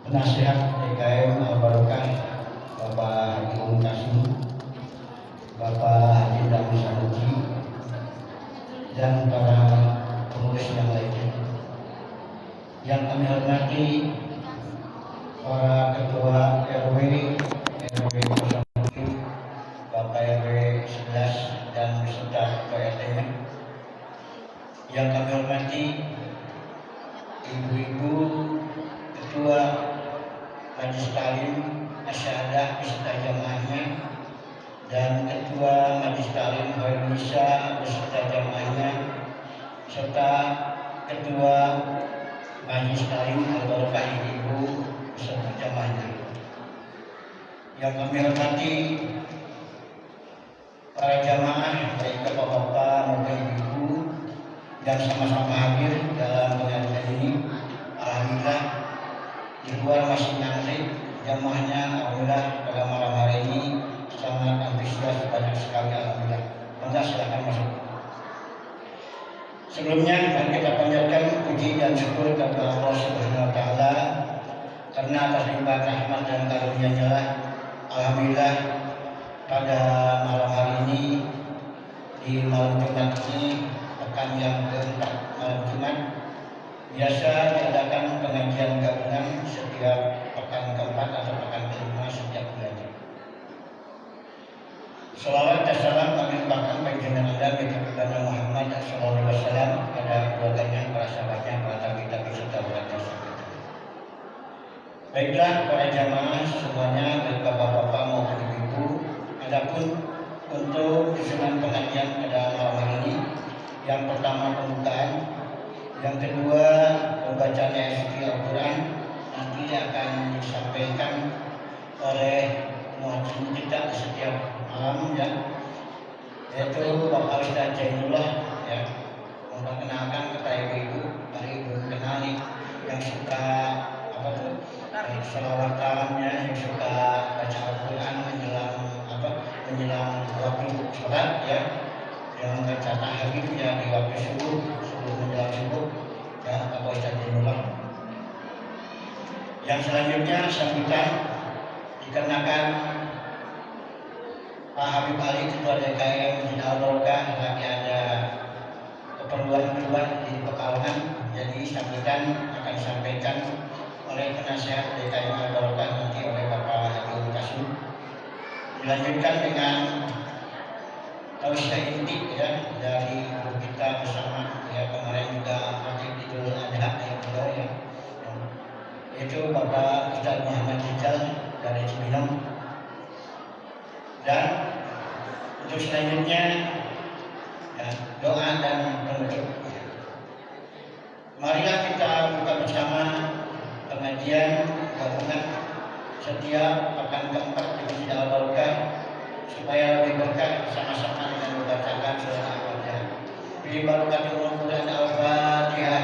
penasihat DKM Al-Barokah Bapak Haji Kasum, Bapak Haji Dami Sanusi, dan para pengurus yang lainnya. Yang kami hormati para ketua RW 07, Bapak RW 11 dan beserta PRT-nya. Yang kami hormati ibu-ibu ketua Majelis Ta'lim Asyahadah beserta jamaahnya dan ketua Majelis Ta'lim Indonesia beserta jamaahnya serta ketua Majelis Ta'lim Al-Barokah Ibu beserta jamaahnya. Yang kami hormati para jamaah baik bapak-bapak maupun ibu yang sama-sama hadir dalam pengajian ini. Alhamdulillah di luar masih ngantri jamaahnya. Alhamdulillah pada malam hari ini sangat antusias, banyak sekali. Alhamdulillah. Maka silakan masuk. Sebelumnya mari kita panjatkan puji dan syukur kepada Allah Subhanahu wa taala karena atas limpahan rahmat dan karunia-Nya lah alhamdulillah pada malam hari ini di malam Jumat ini, pekan yang keempat malam Jumat, biasa diadakan pengajian gabungan setiap pekan keempat atau pekan kelima setiap bulannya. Salawat dan salam kami limpahkan bagi junjungan Anda Muhammad sallallahu alaihi wasallam kepada keluarganya, para sahabatnya, para tabi'in serta umatnya. Baiklah para jamaah semuanya, baik bapak-bapak maupun ibu-ibu, adapun untuk susunan pengajian pada malam hari ini, yang pertama pembukaan, yang kedua pembacaan ayat suci Al-Quran nanti akan disampaikan oleh muadzin kita setiap malam ya, yaitu Bapak Ustaz Jainullah ya, memperkenalkan kepada ibu-ibu. Mari ibu kenal nih yang suka apa tuh selawatannya, yang suka baca Al-Quran menjelang waktu sholat ya, yang baca tahajud ya di waktu subuh menjelang subuh ya, Bapak Ustaz Jainullah. Yang selanjutnya sambutan dikarenakan Pak Habib Ali Ketua DKM Al-Barokah lagi ada keperluan di Pekalongan, jadi sambutan akan disampaikan oleh penasihat DKM Al-Barokah nanti oleh Bapak Haji Kasum. Dilanjutkan dengan tausiah inti ya dari guru kita bersama ya, kemarin juga Fatih Idul Adha yang beliau ya, yaitu Bapak Ustaz Muhammad Rijal dari Cibinong. Dan untuk selanjutnya ya, doa dan penutup. Marilah kita buka bersama pengajian gabungan setiap pekan keempat di Masjid Al-Barokah supaya lebih berkah sama-sama dengan membacakan surah Al-Fatihah. Bi barakatul Quran Al-Fatihah.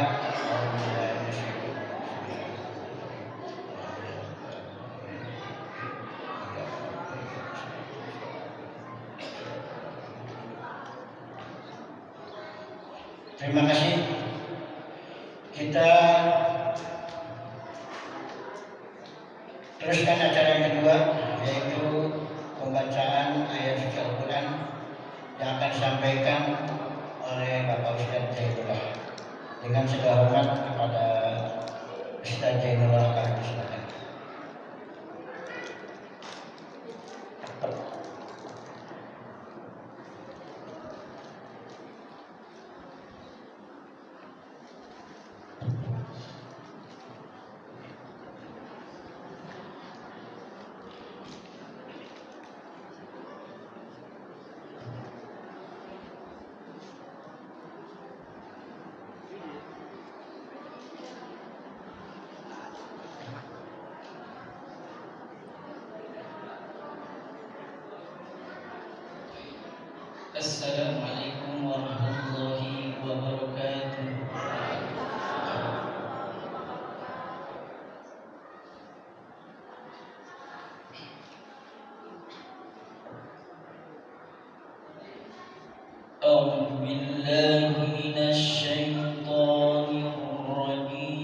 Terima kasih. Kita teruskan acara yang kedua, yaitu pembacaan ayat suci Al-Quran yang akan disampaikan oleh Bapak Ustaz Jainullah. Dengan segala hormat kepada Ustaz Jainullah, kami silakan. Assalamualaikum warahmatullahi wabarakatuh. A'udzu billahi minasy syaithanir rajim.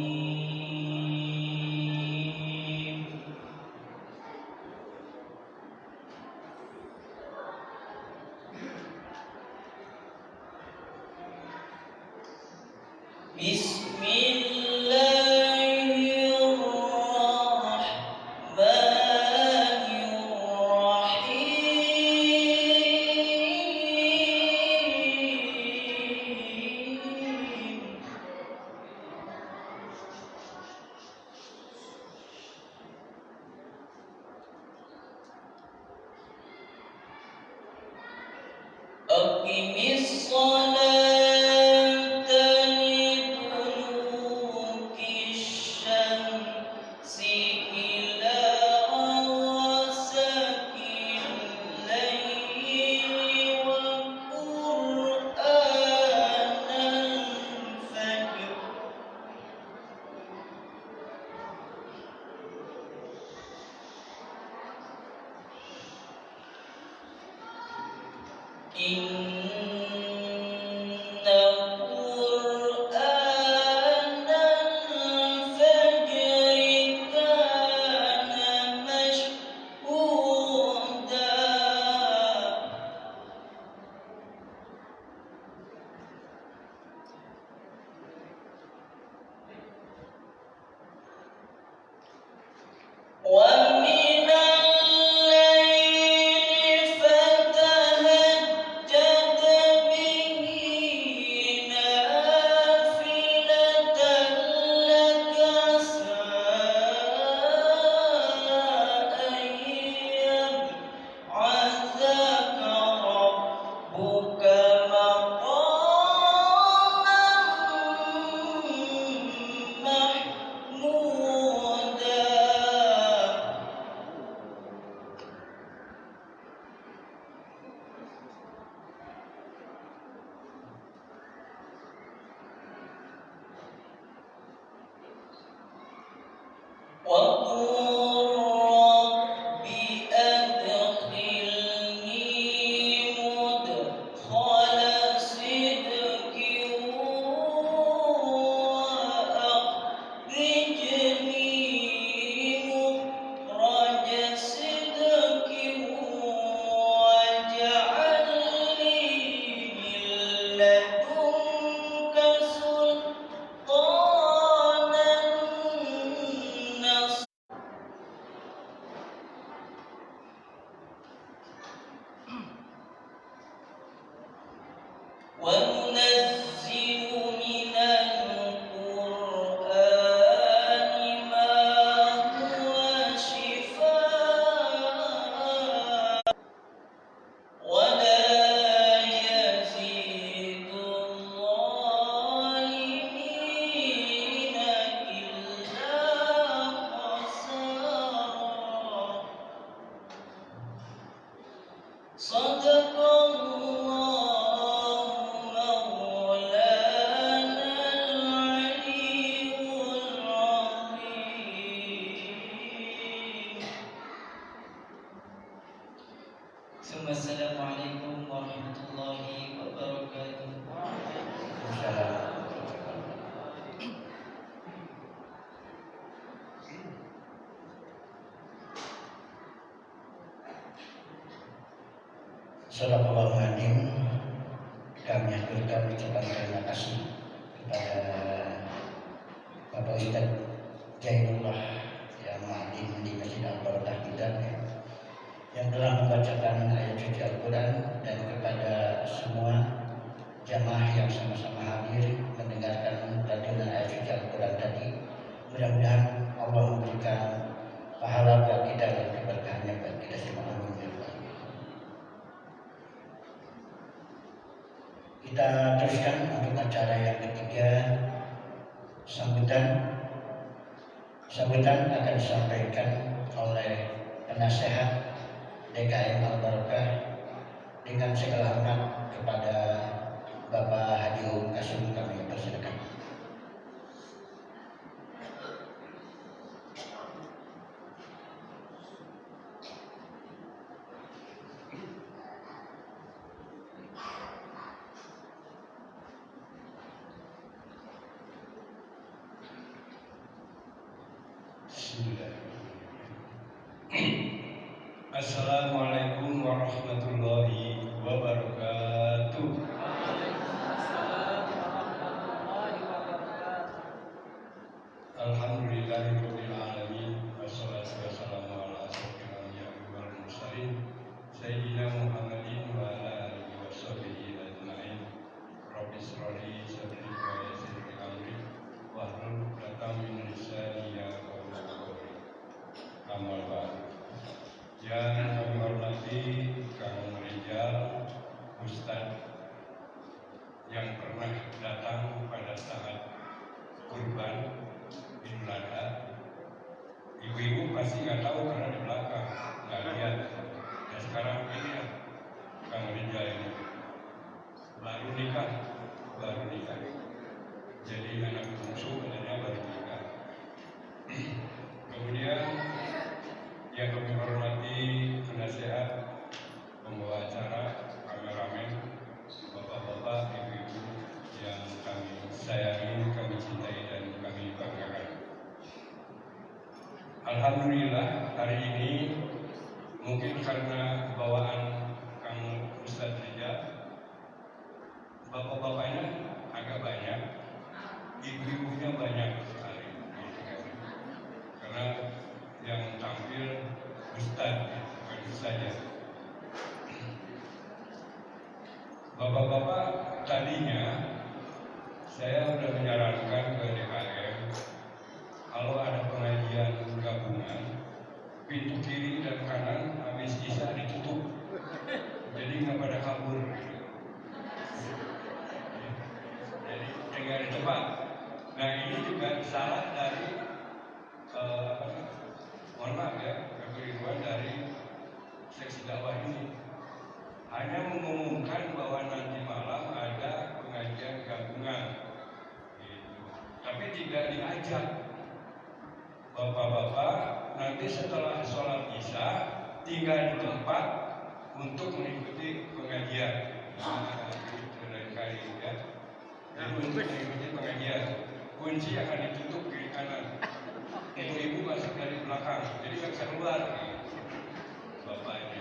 Assalamualaikum warahmatullahi wabarakatuh. Sallallahu alaihi kami aturkan ucapan terima kasih kepada Bapak Ustaz Jainullah yang ma'adim di Masjid Al-Barakah kita yang telah membacakan ayat suci Al-Quran, dan kepada semua jamaah yang sama-sama hadir mendengarkan lantunan ayat suci Al-Quran tadi. Mudah-mudahan Allah memberikan pahala buat kita dan keberkahannya buat kita semua. Kita teruskan untuk acara yang ketiga. Sambutan akan disampaikan oleh penasehat DKM Al-Barakah dengan segala hormat kepada Bapak Haji Kasum, kami persilakan. Assalamualaikum warahmatullahi wabarakatuh. Alhamdulillahirabbil alamin, wassalatu wassalamu ala asyrofil anbiya'i wal mursalin sayyidina Muhammadin wa ala alihi washabihi ajmain. Rabbi shrah li sadri wa yassir li amri wahlul 'uqdatam min lisani yafqahu qawli. Amal ba'd. Yang kami hormati Kang Rijal, Ustadz yang pernah datang pada saat kurban Idul Adha. Ibu-ibu pasti nggak tahu karena di belakang nggak lihat. Dan sekarang ini ya, Kang Rijal ini baru nikah. Jadi anak bungsu katanya baru nikah. Kemudian yang kami hormati penasehat, pembawa acara, kameramen, Alhamdulillah hari ini mungkin karena bawaan Kang Ustadz Rija, bapak-bapaknya agak banyak, ibu-ibunya banyak sekali, gitu kan. Karena yang tampil Ustadz, bukan saja. Bapak-bapak, tadinya saya sudah menyarankan ke DKM kalau ada pengajian gabungan, pintu kiri dan kanan habis isya ditutup, jadi nggak pada kabur. Jadi tinggal di tempat. Nah ini juga salah dari mohon maaf ya, kekeliruan dari seksi dakwah ini. Hanya mengumumkan bahwa nanti malam ada pengajian gabungan, gitu. Tapi tidak diajak bapak-bapak nanti setelah sholat isya tinggal di tempat untuk mengikuti pengajian. Nah, itu dari kali ya. Jadi untuk mengikuti pengajian, kunci akan ditutup kiri kanan. Ibu-ibu masuk dari belakang, jadi nggak bisa keluar. Bapaknya.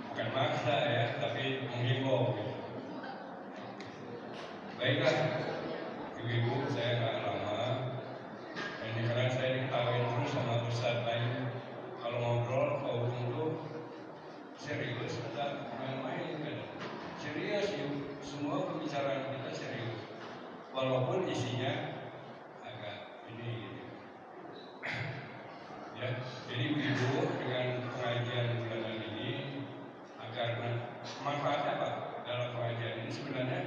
Bukan maksa ya, tapi menghimbau. Baiklah, ibu-ibu, saya nggak lama. Ini karena saya diketawain terus sama Ustadz lain. Kalau ngobrol, kalau tuh serius, kita main-main kan. Serius, yuk. Semua pembicaraan kita serius. Walaupun isinya agak ini gitu. Ya, jadi ibu dengan pengajian bulanan ini karena manfaatnya apa dalam pengajian ini sebenarnya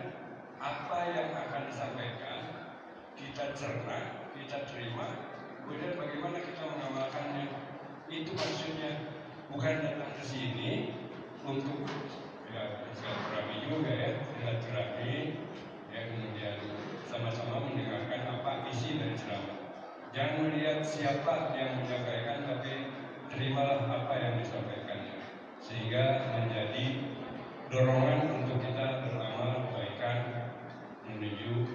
apa yang akan disampaikan kita cerna, kita terima, kemudian bagaimana kita mengamalkannya. Itu maksudnya, bukan datang ke sini untuk ya silaturahmi juga ya, silaturahmi ya, kemudian sama-sama mendengarkan apa isi dari ceramah. Jangan melihat siapa yang menyampaikan, tapi terimalah apa yang disampaikannya, sehingga menjadi dorongan untuk kita beramal kebaikan menuju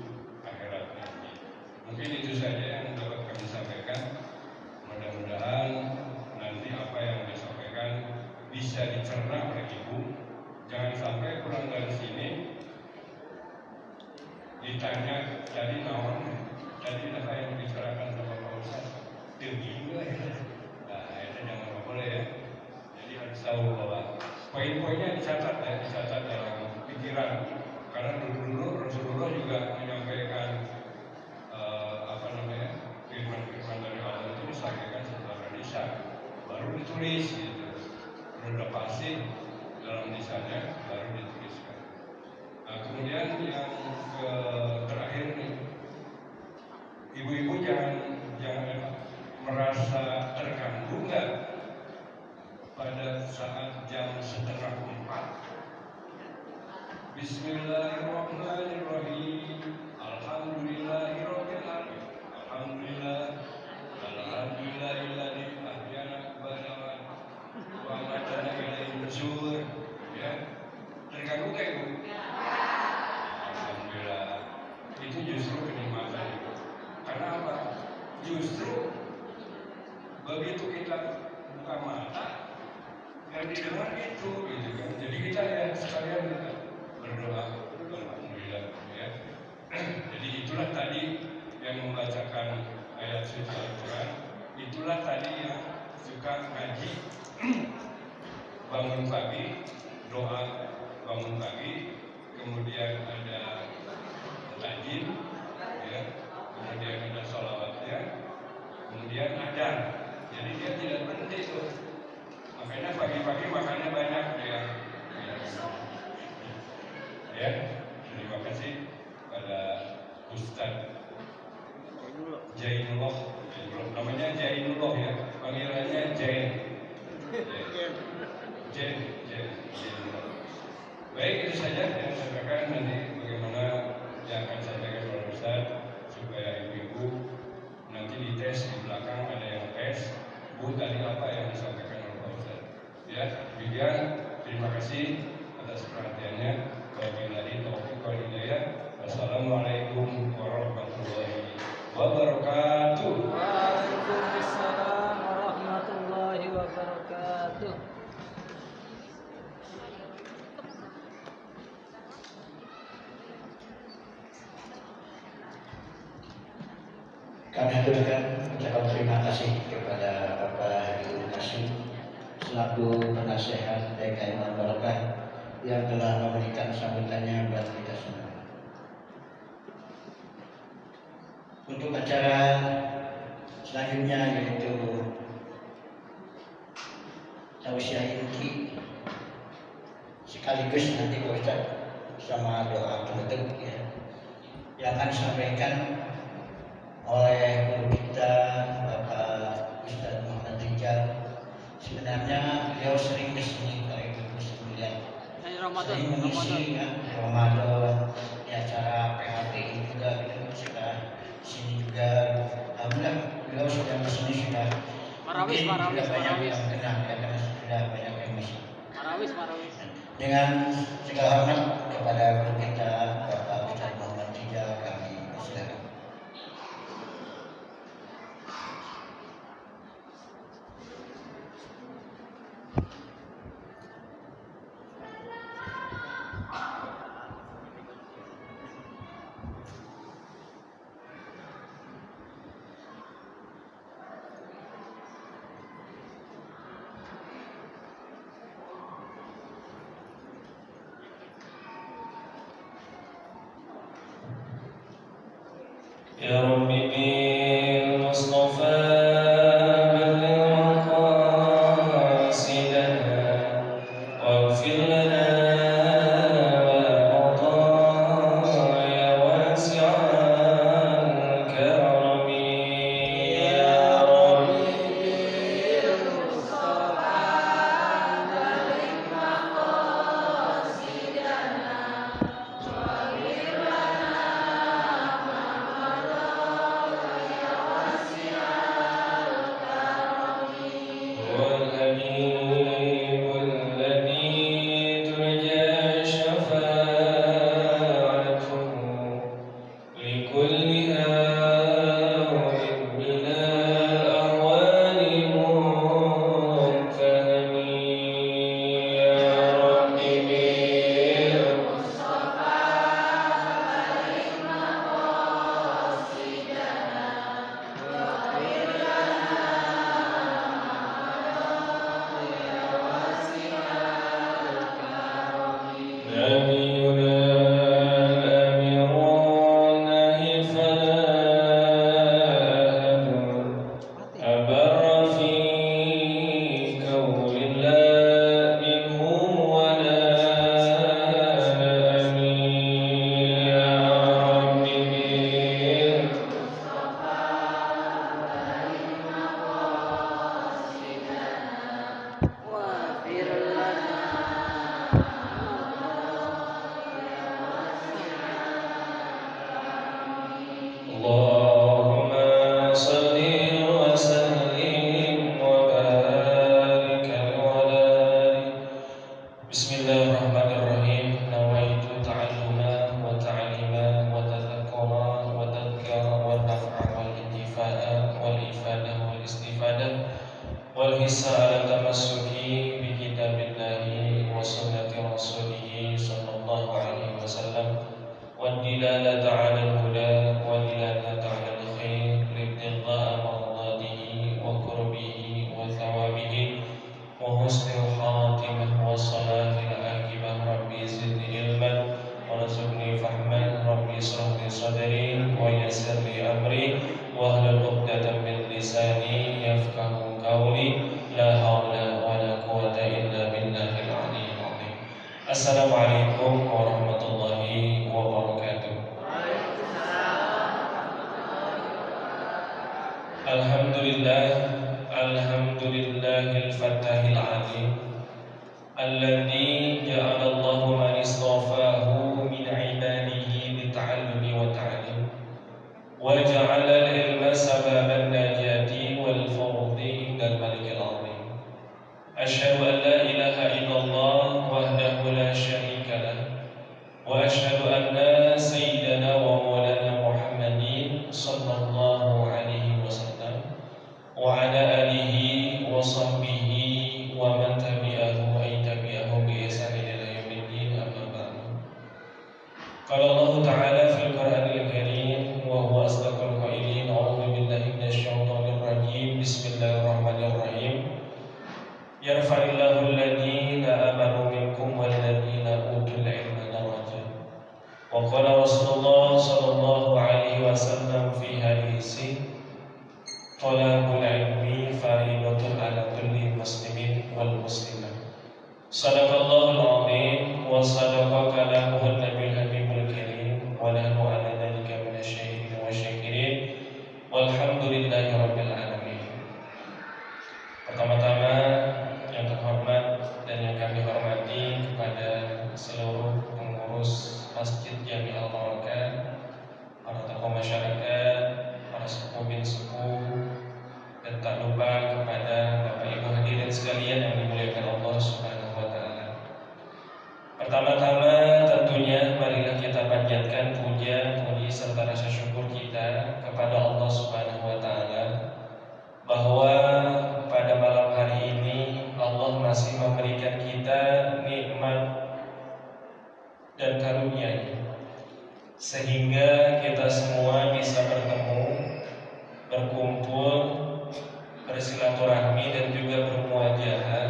akhirat nanti. Mungkin itu saja yang dapat kami sampaikan. Mudah-mudahan nanti apa yang disampaikan bisa dicerna oleh ibu. Jangan sampai pulang dari sini ditanya tadi naon, tadi apa yang dibicarakan sama Pak Ustadz, tinggi enggak ya? Nah, itu jangan boleh ya. Jadi harus tahu bahwa poin-poinnya dicatat ya, dicatat dalam pikiran. Karena dulu Rasulullah juga menyampaikan firman-firman dari Allah itu disampaikan secara lisan, baru ditulis gitu. Udah pasti dalam lisannya baru dituliskan. Nah, kemudian yang terakhir nih, ibu-ibu jangan merasa terganggu nggak pada saat jam 3:30. Bismillahirrahmanirrahim. Alhamdulillahirabbil alamin. Alhamdulillahilladzi ahyana ba'da wa amatana ilaihi nusyur. Ya. Terganggu nggak ibu? Alhamdulillah. Itu justru kenikmatan itu. Karena apa? Justru begitu kita buka mata yang didengar itu, gitu kan. Jadi kita ya sekalian kita berdoa, alhamdulillah ya. Jadi itulah tadi yang membacakan ayat suci Al-Quran, itulah tadi yang suka ngaji bangun pagi, doa bangun pagi, kemudian ada tajin, ya, kemudian ada sholawatnya, kemudian adzan. Jadi dia tidak berhenti tuh. Makanya pagi-pagi makannya banyak dia. Ya, terima kasih pada Ustadz Jainullah. Namanya Jainullah ya, panggilannya Jain. Jainullah. Baik, itu saja yang saya sampaikan. Nanti bagaimana yang akan saya sampaikan oleh Ustadz supaya ibu-ibu nanti dites di belakang, ada yang tes. Bu, tadi apa yang disampaikan oleh Pak Ustadz? Ya, demikian. Terima kasih atas perhatiannya. Wabillahi taufiq wal hidayah. Wassalamualaikum warahmatullahi wabarakatuh. Kami aturkan ucapan terima kasih kepada Bapak Habibur Qasim selaku penasehat DKI Barokah yang telah memberikan sambutannya buat kita semua. Untuk acara selanjutnya yaitu tausiah inti sekaligus nanti Pak Ustaz sama doa penutup yang akan disampaikan oleh guru kita Bapak Ustaz Muhammad Rijal. Sebenarnya beliau sering kesini kalau ibu sekalian. Sering mengisi Ramadan di acara PHPI juga gitu sudah sini juga. Alhamdulillah beliau sudah kesini sudah. Mungkin sudah banyak yang kenal karena sudah banyak yang misi. Dengan segala hormat kepada guru kita Bapak Ustaz Muhammad Rijal kami silakan. يا رب بالمصطفى بلغ مقاصدنا واغفر لنا والخطايا واسع الكرم يا رب والحبيب الذي ترجى شفاعته لكل هاول من الأهوال منتهم يا رب نبينا الأمير النهي فلا أبر في كون الله منه ولا أمين يا رب اللهم صل وسلم وبارك على بسم الله الرحمن الرحيم نويت تعلما وتعليما وتذكرا وتذكرا والنفع والانتفاء والإفادة والاستفادة والحث على التمسك بكتاب الله وسنة رسوله صلى الله عليه وسلم والدلالة على الهدى والدلالة على الخير لابتغاء مرضاته وقربه وثوابه وحسن الخاتمة وصلاح العاقبة ربي زدني علما وارزقني فهما ربي اشرح لي صدري ويسر لي أمري واحلل عقدة من لساني يفقه قولي لا حول ولا قوة إلا بالله العلي العظيم. السلام عليكم ورحمة الله وبركاته. Alhamdulillah al-Fattahil Alim alladzi ja'ala Allahu man istafahu min ibadihi lita'allumi wa ta'lim wa ja'ala al-ilma sababan najati wal fawzi indal malikil azim. Asyhadu an la ilaha illallah wahdahu la syarika lah wa asyhadu anna sayyidana wa maulana Muhammadin sallallahu alaihi wasallam wa ala alihi wa sahbihi wa man tabi'ahu wa tabi'ahu bi ihsan ila yaumiddin amma ba'du. Qala Allah Ta'ala fil Qur'anil Karim wa huwa asdaqul qailin a'udzu Thalabul ilmi fariidatun 'ala kulli muslimin wal muslimah. Shadaqallahul 'azim wa shadaqa kalamuhun nabiyul habibul karim wa nahnu 'ala dzalika minasyahidin wa syakirin walhamdulillahi rabbil alamin. Pertama-tama yang terhormat dan yang kami hormati kepada seluruh pengurus Masjid Jami'ul Barakah, para tokoh masyarakat, para sepuh bin sepuh, dan tak lupa kepada Bapak Ibu hadirin sekalian yang dimuliakan Allah Subhanahu wa taala. Pertama-tama tentunya marilah kita panjatkan puja, puji serta rasa syukur kita kepada Allah Subhanahu wa taala bahwa pada malam hari ini Allah masih memberikan kita nikmat dan karunia-Nya sehingga kita semua bisa bertemu, berkumpul, bersilaturahmi dan juga bermuajahah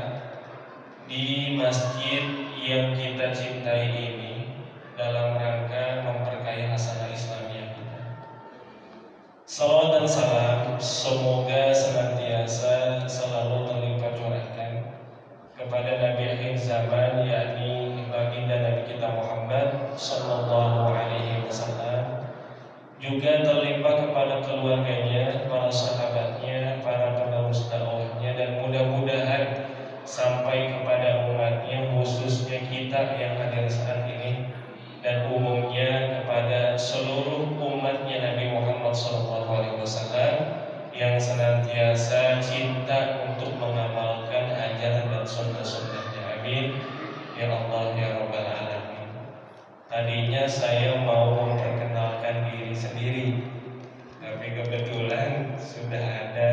di masjid yang kita cintai ini dalam rangka memperkaya hasanah Islamiyah kita. Salawat dan salam semoga senantiasa selalu terlimpah curahkan kepada Nabi akhir zaman, yakni baginda Nabi kita Muhammad sallallahu alaihi wasallam, juga terlimpah kepada keluarganya, para sahabatnya, para penerus dakwahnya, dan mudah-mudahan sampai kepada umatnya, khususnya kita yang hadir saat ini, dan umumnya kepada seluruh umatnya Nabi Muhammad SAW yang senantiasa cinta untuk mengamalkan ajaran dan sunnah-sunnahnya. Amin ya Allah ya Rabbal Alamin. Tadinya saya mau memperkenalkan diri sendiri, tapi kebetulan sudah ada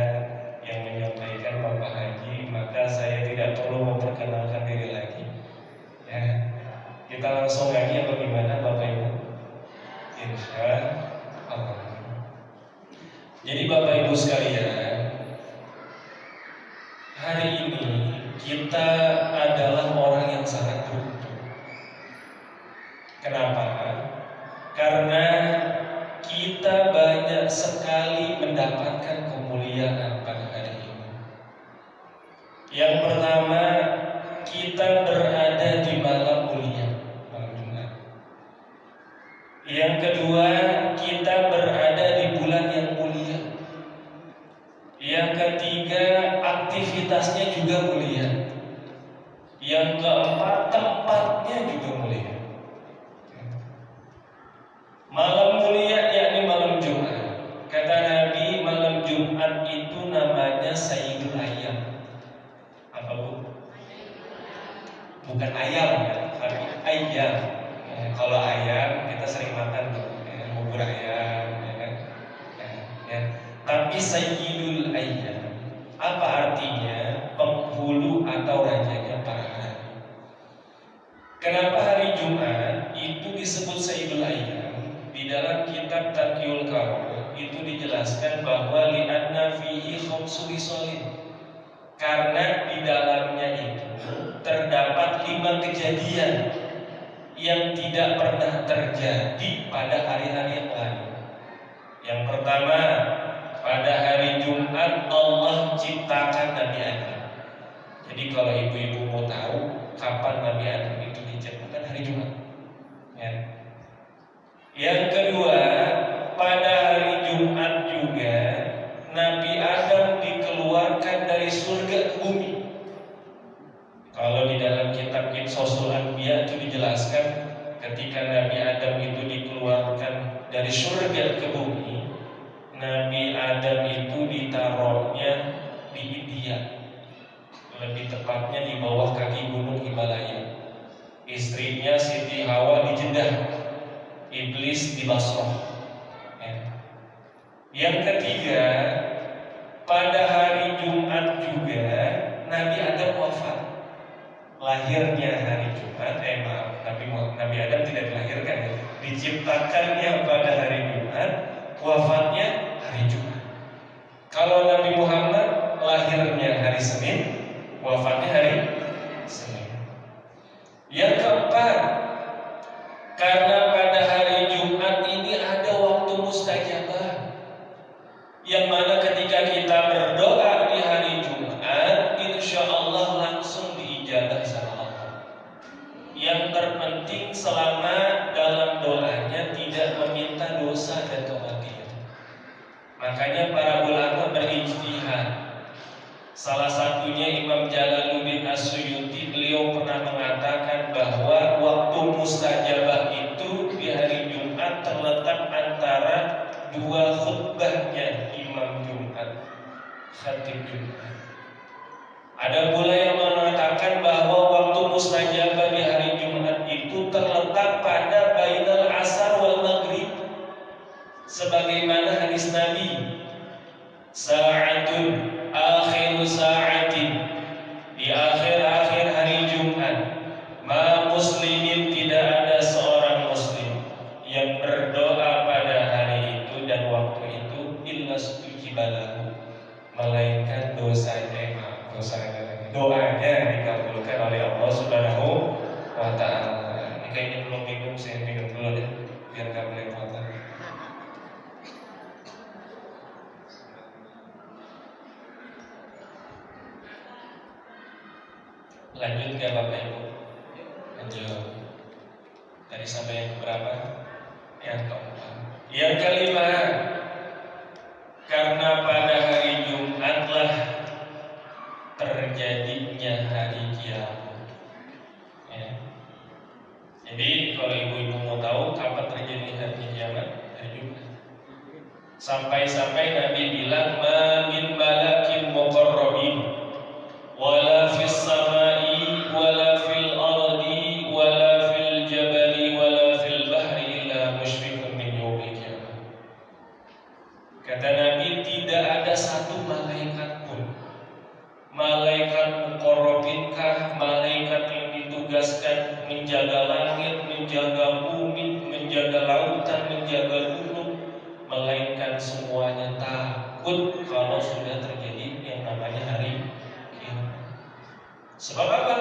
yang menyampaikan Bapak Haji, maka saya tidak perlu memperkenalkan diri lagi. Ya, kita langsung lagi apa gimana Bapak Ibu? Insya Allah. Jadi Bapak Ibu sekalian, hari ini kita adalah orang yang sangat beruntung. Kenapa? Karena kita banyak sekali mendapatkan kemuliaan pada hari ini. Yang pertama, kita berada di malam mulia, malam Jumat. Yang kedua, kita berada di bulan yang mulia. Yang ketiga, aktivitasnya juga mulia. Yang keempat, tempatnya juga mulia. Malam mulia yakni malam Jumat. Kata Nabi, malam Jumat itu namanya Sayyidul Ayyam. Apa Bu? Bukan ayam ya, tapi ayam. Kalau ayam kita sering makan bubur ayam, ya kan? Ya. Tapi Sayyidul Ayyam, apa artinya? Penghulu atau rajanya para hari. Kenapa hari Jumat itu disebut Sayyidul Ayyam? Di dalam kitab Taqiyul Kaum itu dijelaskan bahwa li'anna fihi khamsu risalin, karena di dalamnya itu terdapat 5 kejadian yang tidak pernah terjadi pada hari-hari yang lain. Yang pertama, pada hari Jumat Allah ciptakan Nabi Adam. Jadi kalau ibu-ibu mau tahu kapan Nabi Adam itu diciptakan, hari Jumat. Ya. Yang kedua, pada hari Jumat juga Nabi Adam dikeluarkan dari surga ke bumi. Kalau di dalam kitab Qissasul Anbiya itu dijelaskan ketika Nabi Adam itu dikeluarkan dari surga ke bumi, Nabi Adam itu ditaruhnya di India, lebih tepatnya di bawah kaki gunung Himalaya. Istrinya Siti Hawa di Jeddah, Iblis di Basrah. Yang ketiga, pada hari Jumat juga Nabi Adam wafat. Lahirnya hari Jumat, Nabi Adam tidak dilahirkan, diciptakannya pada hari Jumat, wafatnya hari Jumat. Kalau Nabi Muhammad lahirnya hari Senin, wafatnya hari Senin. Yang keempat, karena pada hari Jumat ini ada waktu mustajabah, yang mana ketika kita berdoa di hari Jumat, insya Allah langsung diijabah sama Allah. Yang terpenting selama dalam doanya tidak meminta dosa dan kematian. Makanya para ulama berijtihad. Salah satunya Imam Jalaluddin As-Suyuti, beliau pernah mengatakan bahwa waktu mustajabah itu di hari Jumat terletak antara dua khutbahnya Imam Jumat, khatib Jumat. Ada pula yang mengatakan bahwa waktu mustajabah di hari Jumat itu terletak pada bainal asar wal maghrib, sebagaimana hadis Nabi, sa'atun akhiru sa'atin, di akhir-akhir hari Jumat, ma muslimin, tidak ada seorang muslim yang berdoa pada hari itu dan waktu itu illa stujibalahu, melainkan doanya dikabulkan oleh Allah Subhanahu wa ta'ala. Ini kayaknya belum minum, saya minum dulu deh biar gak melepotan. Lanjut ke Bapak Ibu. Lanjut. Tadi sampai yang keberapa? Yang keempat. Yang kelima, karena pada hari Jumatlah terjadinya hari kiamat. Ya. Jadi kalau ibu-ibu mau tahu kapan terjadi hari kiamat, hari Jumat. Sampai-sampai Nabi bilang, ma min malakin muqarrabin wala fis samai wala fil ardi wala fil jabali wala fil bahri illa musyfiqun min yaumil qiyamah. Kata Nabi, tidak ada satu malaikat pun, malaikat muqarrabinkah, malaikat yang ditugaskan menjaga langit, menjaga bumi, menjaga lautan, menjaga gunung, melainkan semuanya takut kalau sudah terjadi yang namanya hari kiamat. Sebab apa?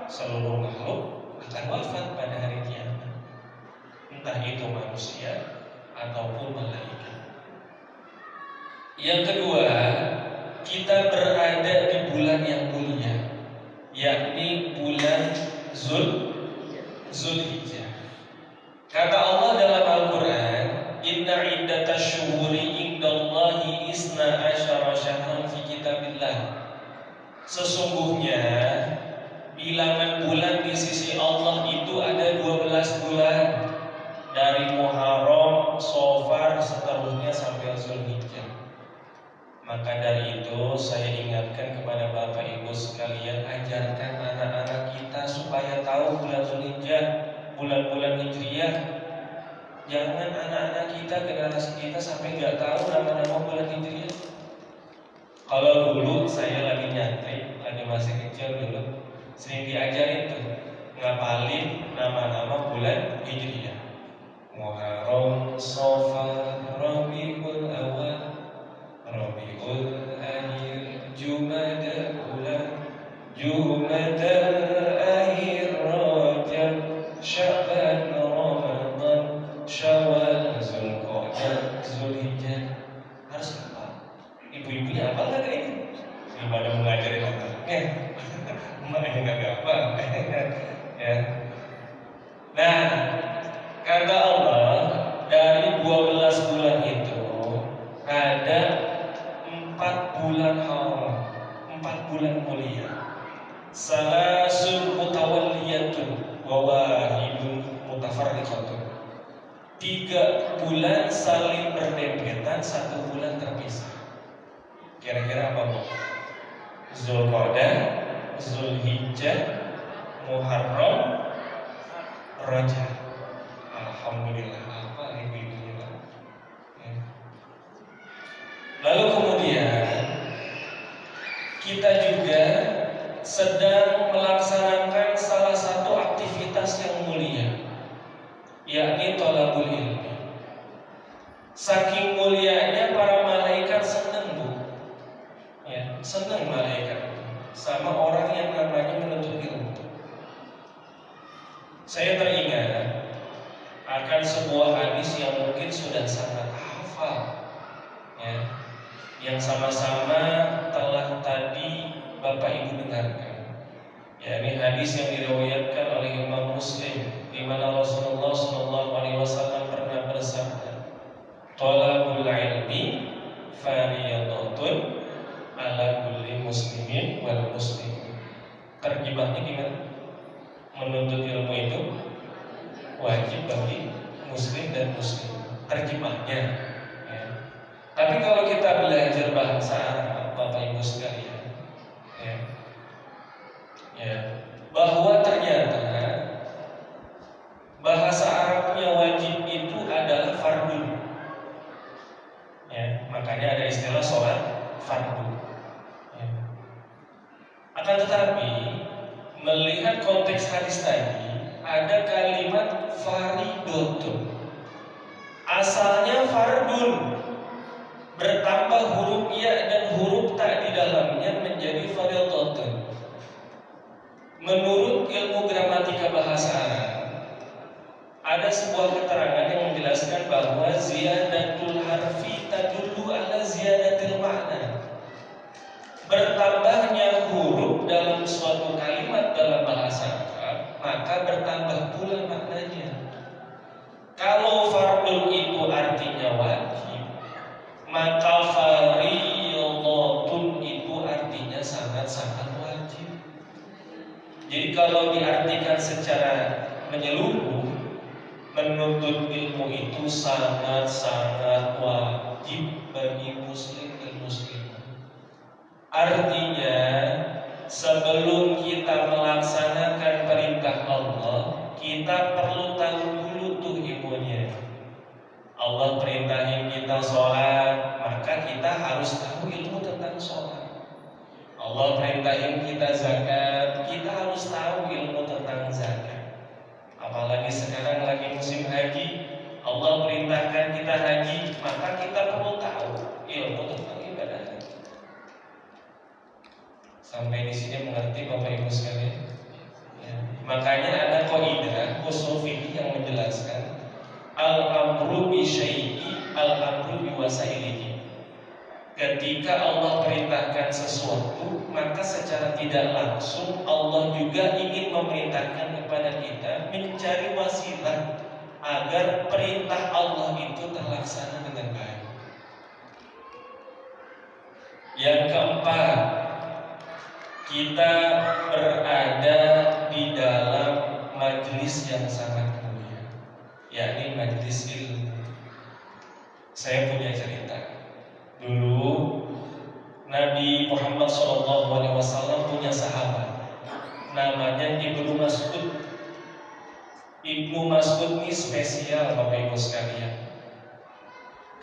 Seluruh makhluk akan wafat pada hari kiamat, entah itu manusia ataupun malaikat. Yang kedua, kita berada di bulan yang mulia, yakni bulan Zulhijjah. Kata Allah dalam Al-Quran, inna iddatash syuhuri indallahi isna asyara syahran fi kitabillah. Sesungguhnya bilangan bulan di sisi Allah itu ada 12 bulan, dari Muharram, Safar, seterusnya sampai Zulhijjah. Maka dari itu saya ingatkan kepada Bapak Ibu sekalian, ajarkan anak-anak kita supaya tahu bulan Zulhijjah, bulan-bulan Hijriyah. Jangan anak-anak kita, generasi kita sampai nggak tahu nama-nama bulan Hijriyah. Kalau dulu saya lagi nyantri, lagi masih kecil dulu, sering diajarin tuh ngapalin nama-nama bulan Hijriyah. Muharram, Safar, Rabiul Awal, Rabiul Akhir, Jumada Ula, Jumada Akhir, Rajab, Sya'ban, Ramadan, Syawal, Zulqa'dah, Zulhijjah. Harus apa? Ibu-ibunya apa nggak ini? Gimana mengajarin anaknya? Emaknya nggak apa? Ya. Nah, kata Allah, dari 12 bulan itu ada 4 bulan haram, 4 bulan mulia. Salasun mutawalliyatun wa wahidun mutafarriqatun. 3 bulan saling berdempetan, 1 bulan terpisah. Kira-kira apa, Bu? Zulqa'dah, Zulhijjah, Muharram, Rajab. Alhamdulillah, apa ibu-ibunya, Pak? Ya. Lalu kemudian kita juga sedang melaksanakan salah satu aktivitas yang mulia, yakni thalabul ilmi. Saking mulianya para malaikat senang, Bu. Ya, senang malaikat sama orang yang namanya menuntut ilmu. Saya teringat akan sebuah hadis yang mungkin sudah sangat hafal, ya, yang sama-sama telah tadi Bapak Ibu dengarkan. Ya, ini hadis yang diriwayatkan oleh Imam Muslim, di mana Rasulullah SAW pernah bersabda, "Thalabul ilmi fardiyatun ala kulli muslimin wal muslimin." Terjemahnya gimana? Menuntut ilmu itu wajib bagi muslim dan muslim. Terjemahnya. Ya. Tapi kalau kita belajar bahasa Arab, Bapak Ibu sekalian, bahwa ternyata bahasa Arabnya wajib itu adalah fardhu. Ya, makanya ada istilah sholat fardhu. Ya. Akan tetapi melihat konteks hadis tadi, ada kalimat faridotun. Asalnya fardun, bertambah huruf ya dan huruf ta di dalamnya menjadi faridotun. Menurut ilmu gramatika bahasa Arab, ada sebuah keterangan yang menjelaskan bahwa ziyadatul harfi tadullu ala ziyadatil makna. Bertambahnya huruf dalam suatu kalimat dalam bahasa Arab, maka bertambah pula maknanya. Kalau fardun itu artinya wajib, maka fardhiyatun itu artinya sangat-sangat wajib. Jadi kalau diartikan secara menyeluruh, menuntut ilmu itu sangat-sangat wajib bagi muslim dan muslimah. Artinya, sebelum kita melaksanakan perintah Allah, kita perlu tahu dulu tuh ilmunya. Allah perintahin kita sholat, maka kita harus tahu ilmu tentang sholat. Allah perintahin kita zakat, kita harus tahu ilmu tentang zakat. Apalagi sekarang lagi musim haji, Allah perintahkan kita haji, maka kita perlu tahu ilmu tentang ibadah haji. Sampai di sini mengerti Bapak Ibu sekalian? Ya. Makanya ada kaidah ushul fikih yang menjelaskan al-amru bi syai'i al-amru bi wasailihi. Ketika Allah perintahkan sesuatu, maka secara tidak langsung Allah juga ingin memerintahkan kepada kita mencari wasilah agar perintah Allah itu terlaksana dengan baik. Yang keempat, kita berada di dalam majelis yang sangat mulia, yakni majelis ilmu. Saya punya cerita. Dulu Nabi Muhammad SAW punya sahabat namanya Ibnu Mas'ud. Ibnu Mas'ud ini spesial Bapak Ibu sekalian,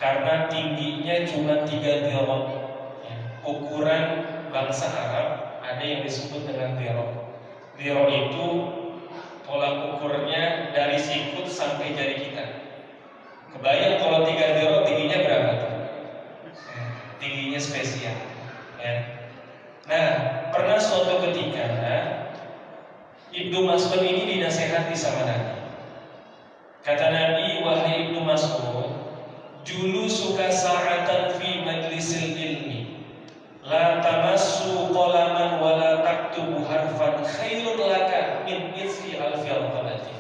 karena tingginya cuma 3 dirham. Ukuran bangsa Arab ada yang disebut dengan dirham. Dirham itu tolak ukurnya dari sikut sampai jari kita. Kebayang kalau 3 dirham tingginya berapa tuh? Tingginya spesial, ya. Nah, pernah suatu ketika Ibnu Mas'ud ini dinasehati sama Nabi. Kata Nabi, "Wahai Ibnu Mas'ud, julusuka sa'atan fi majlisil ilmi, la tamassu qalaman wa la taktubu harfan khairun laka min isfi alfi alqabati."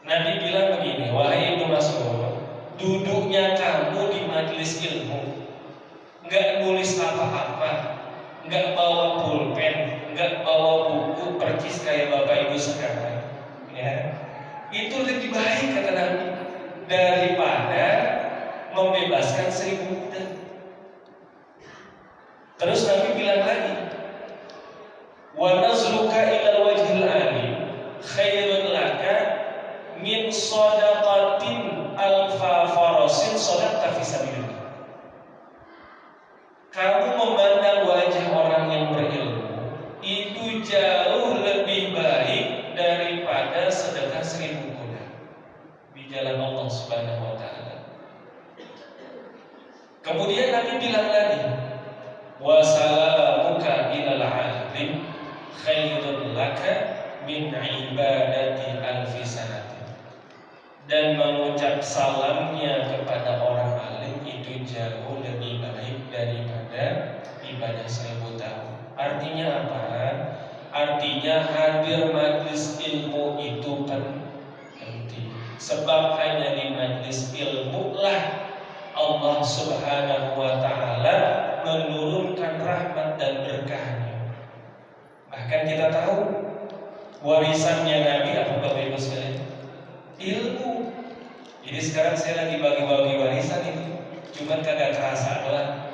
Nabi bilang begini, "Wahai Ibnu Mas'ud, duduknya kamu di majelis ilmu, nggak nulis apa-apa, nggak bawa pulpen, nggak bawa buku percis kayak Bapak Ibu sekarang, ya, itu lebih baik," kata Nabi, "daripada membebaskan 1000 budak." Terus Nabi bilang lagi, "Wa nazruka ilal wajhil alim khairun laka min shadaqatin alfa farasin shadaqta fi sabilillah." Kamu memandang wajah orang yang berilmu itu jauh lebih baik daripada sedekah 1000 kuda di jalan Allah Subhanahu wa ta'ala. Kemudian Nabi bilang lagi, "Wa salamuka ilal alim khairun laka min ibadati alfi sanatin." Dan mengucap salamnya kepada orang alim itu jauh lebih baik artinya apa? Artinya hadir majlis ilmu itu penting. Sebab hanya di majlis ilmu lah Allah Subhanahu wa taala menurunkan rahmat dan berkahnya. Bahkan kita tahu warisannya Nabi apa Bapak Ibu sekalian? Ilmu. Jadi sekarang saya lagi bagi-bagi warisan itu, cuman kagak kerasa doang.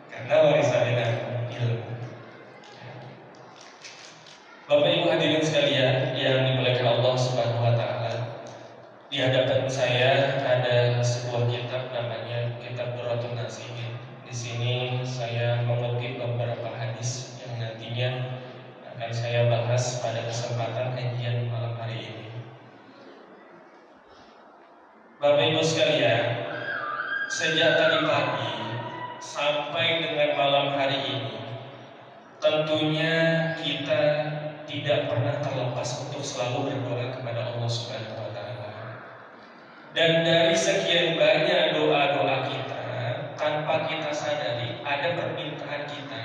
Karena warisannya Nabi ilmu. Bapak Ibu hadirin sekalian yang dimuliakan Allah Subhanahu wa taala, di hadapan saya ada sebuah kitab namanya Kitab Durratun Nasihin. Di sini saya mengutip beberapa hadis yang nantinya akan saya bahas pada kesempatan kajian malam hari ini. Bapak Ibu sekalian, sejak tadi pagi sampai dengan malam hari ini, tentunya kita tidak pernah terlepas untuk selalu berdoa kepada Allah Subhanahu wa taala. Dan dari sekian banyak doa-doa kita, tanpa kita sadari ada permintaan kita,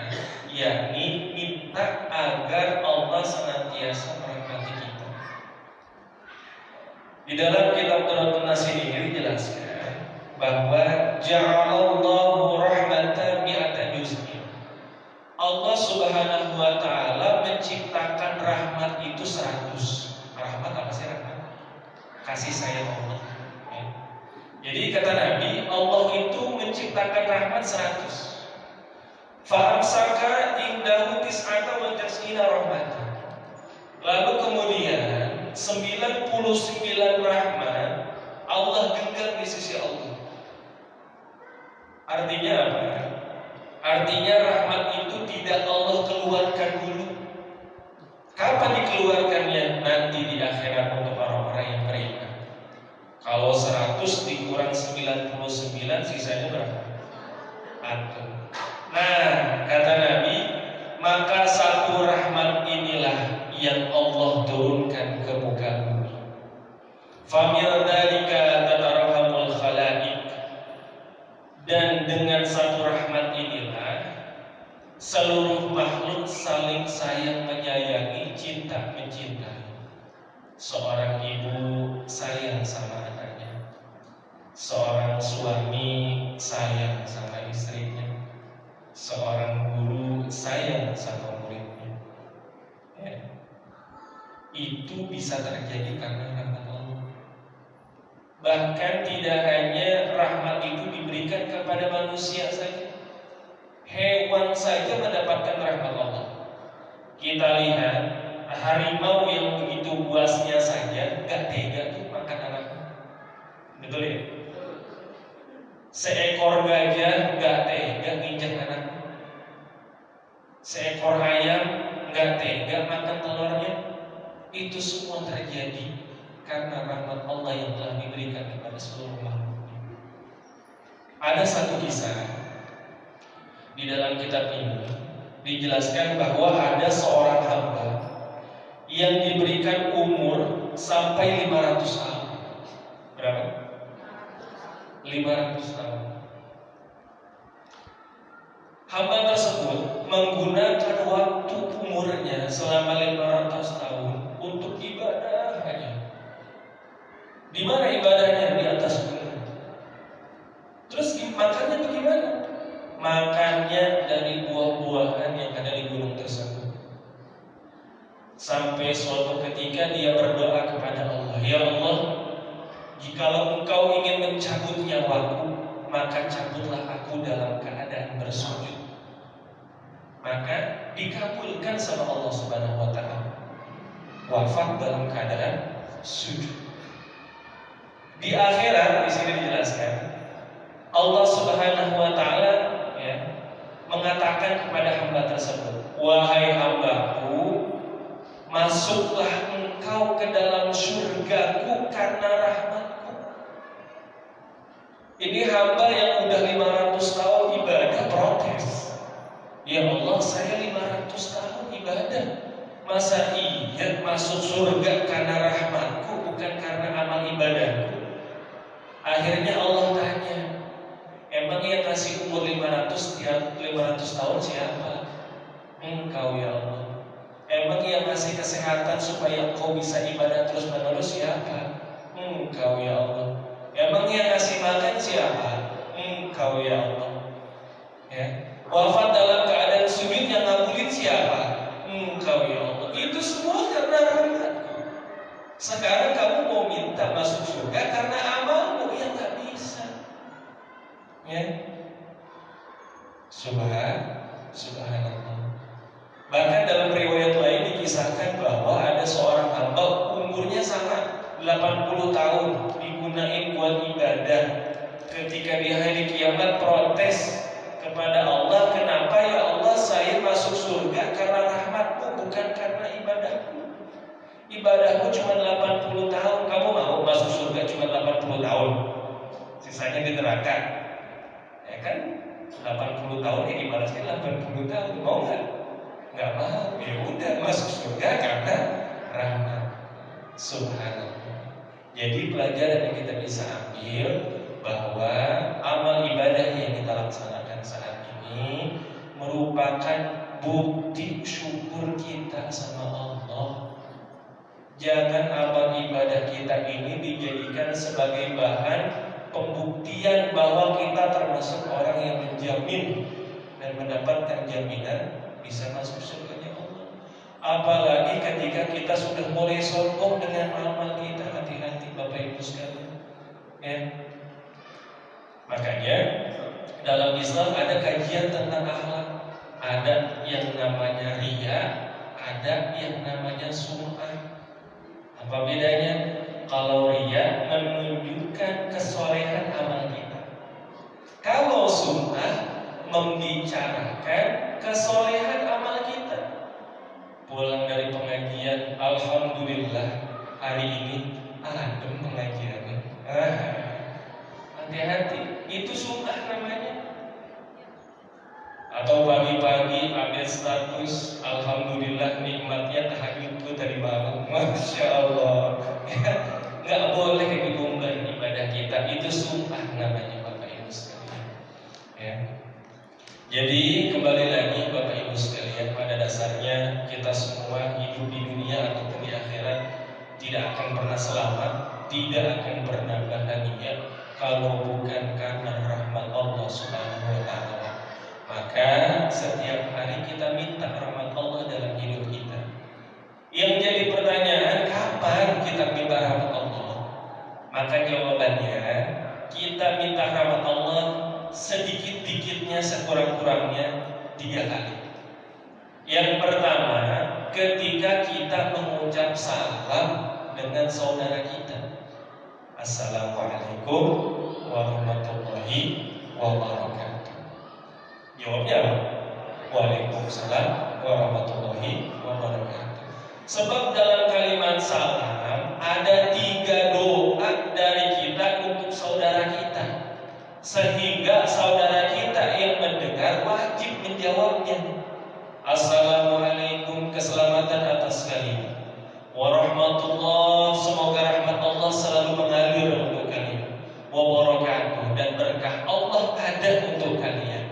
yakni minta agar Allah senantiasa merahmati kita. Di dalam kitab Durratun Nasihin ini dijelaskan bahwa ja'alallahu rahmatan mi'ata juz'in. Allah Subhanahu wa taala menciptakan rahmat itu 100. Rahmat apa sih rahmat? Kasih sayang Allah. Ya. Jadi kata Nabi, Allah itu menciptakan rahmat 100. Fa'amsaka indahu tis'ata wa tis'ina rahmatan. Lalu kemudian 99 rahmat Allah genggam di sisi Allah. Artinya apa? Artinya rahmat itu tidak Allah keluarkan dulu. Kapan dikeluarkannya? Nanti di akhirat untuk orang-orang yang beriman. Kalau 100 dikurang 99, sisanya berapa? 1. Nah, kata Nabi, maka satu rahmat inilah yang Allah turunkan ke muka bumi. Famil dzalika tatarhamul khalaiq. Dan dengan satu rahmat inilah seluruh makhluk saling sayang menyayangi, cinta mencintai. Seorang ibu sayang sama anaknya, seorang suami sayang sama istrinya, seorang guru sayang sama muridnya. Ya. Itu bisa terjadi karena rahmat Allah. Bahkan tidak hanya rahmat itu diberikan kepada manusia saja, hewan saja mendapatkan rahmat Allah. Kita lihat harimau yang begitu buasnya saja gak tega tuh makan anaknya. Betul ya? Seekor gajah gak tega nginjak anaknya. Seekor ayam gak tega makan telurnya. Itu semua terjadi karena rahmat Allah yang telah diberikan kepada seluruh makhluk. Ada satu kisah di dalam kitab ini dijelaskan bahwa ada seorang hamba yang diberikan umur sampai 500 tahun. Berapa? 500 tahun. Hamba tersebut menggunakan waktu umurnya selama 500 tahun untuk ibadah hanya. Di mana ibadahnya? Di atas gunung. Terus makannya bagaimana? Makannya dari buah-buahan yang ada di gunung tersebut. Sampai suatu ketika dia berdoa kepada Allah, ya Allah, jikalau Engkau ingin mencabut nyawaku, maka cabutlah aku dalam keadaan bersujud. Maka dikabulkan sama Allah Subhanahu wa taala. Wafat dalam keadaan sujud. Di akhirat di sini dijelaskan Allah Subhanahu wa taala ya mengatakan kepada hamba tersebut, wahai hambaku, masuklah engkau ke dalam surgaku karena rahmatku. Ini hamba yang udah 500 tahun ibadah protes. Ya Allah, saya 500 tahun ibadah, masa iya masuk surga karena rahmatku bukan karena amal ibadahku? Akhirnya Allah tanya, emang yang kasih umur 500 tahun siapa? Engkau ya Allah. Emang yang ngasih kesehatan supaya engkau bisa ibadah terus menerus siapa? Engkau ya Allah. Emang yang ngasih makan siapa? Engkau ya Allah. Ya. Wafat dalam keadaan sujud yang ngabulin siapa? Engkau ya Allah. Itu semua karena rahmat-Mu. Sekarang kamu mau minta masuk surga karena amalmu yang gak bisa. Ya. Subhanallah. Bahkan dalam riwayat lain dikisahkan bahwa ada seorang hamba umurnya sangat 80 tahun digunain buat ibadah. Ketika di hari kiamat protes kepada Allah, kenapa ya Allah saya masuk surga karena rahmat-Mu bukan karena ibadahku. Ibadahku cuma 80 tahun, kamu mau masuk surga cuma 80 tahun, sisanya di neraka, ya kan? 80 tahun yang dibalasnya 80 tahun, mau nggak? Nggak mau, ya udah masuk surga karena rahmat. Subhanallah. Jadi pelajaran yang kita bisa ambil bahwa amal ibadah yang kita laksanakan saat ini merupakan bukti syukur kita sama Allah. Jangan amal ibadah kita ini dijadikan sebagai bahan pembuktian bahwa kita termasuk orang yang menjamin dan mendapatkan jaminan bisa masuk surganya Allah. Apalagi ketika kita sudah mulai sombong dengan amal kita, hati-hati Bapak Ibu sekalian. Ya. Makanya dalam Islam ada kajian tentang akhlak. Ada yang namanya riya, ada yang namanya sum'ah. Apa bedanya? Kalau riya menunjukkan kesolehan amal kita. Kalau sum'ah membicarakan kesolehan amal kita. Pulang dari pengajian, alhamdulillah hari ini adem pengajiannya. Hati-hati, itu sum'ah namanya. Atau pagi-pagi update status, alhamdulillah nikmatnya tahajudku tadi malam, masya Allah. Nggak boleh diumbar ibadah kita, itu sum'ah namanya Bapak Ibu sekalian. Ya. Jadi kembali lagi Bapak Ibu sekalian, pada dasarnya kita semua hidup di dunia ataupun di akhirat tidak akan pernah selamat, tidak akan pernah bahagia kalau bukan karena rahmat Allah Subhanahu wa Ta'ala. Maka setiap hari kita minta rahmat Allah dalam hidup kita. Yang jadi pertanyaan, kapan kita minta rahmat Allah? Maka jawabannya, kita minta rahmat Allah sedikit-dikitnya, sekurang-kurangnya 3 kali. Yang pertama, ketika kita mengucap salam dengan saudara kita. Assalamualaikum warahmatullahi wabarakatuh. Jawabnya apa? Waalaikumsalam warahmatullahi wabarakatuh. Sebab dalam kalimat salam ada 3 doa dari kita untuk saudara kita, sehingga saudara kita yang mendengar wajib menjawabnya. Assalamualaikum, keselamatan atas kalian. Warahmatullah, semoga rahmat Allah selalu mengalir untuk kalian. Wabarakatuh, dan berkah Allah ada untuk kalian.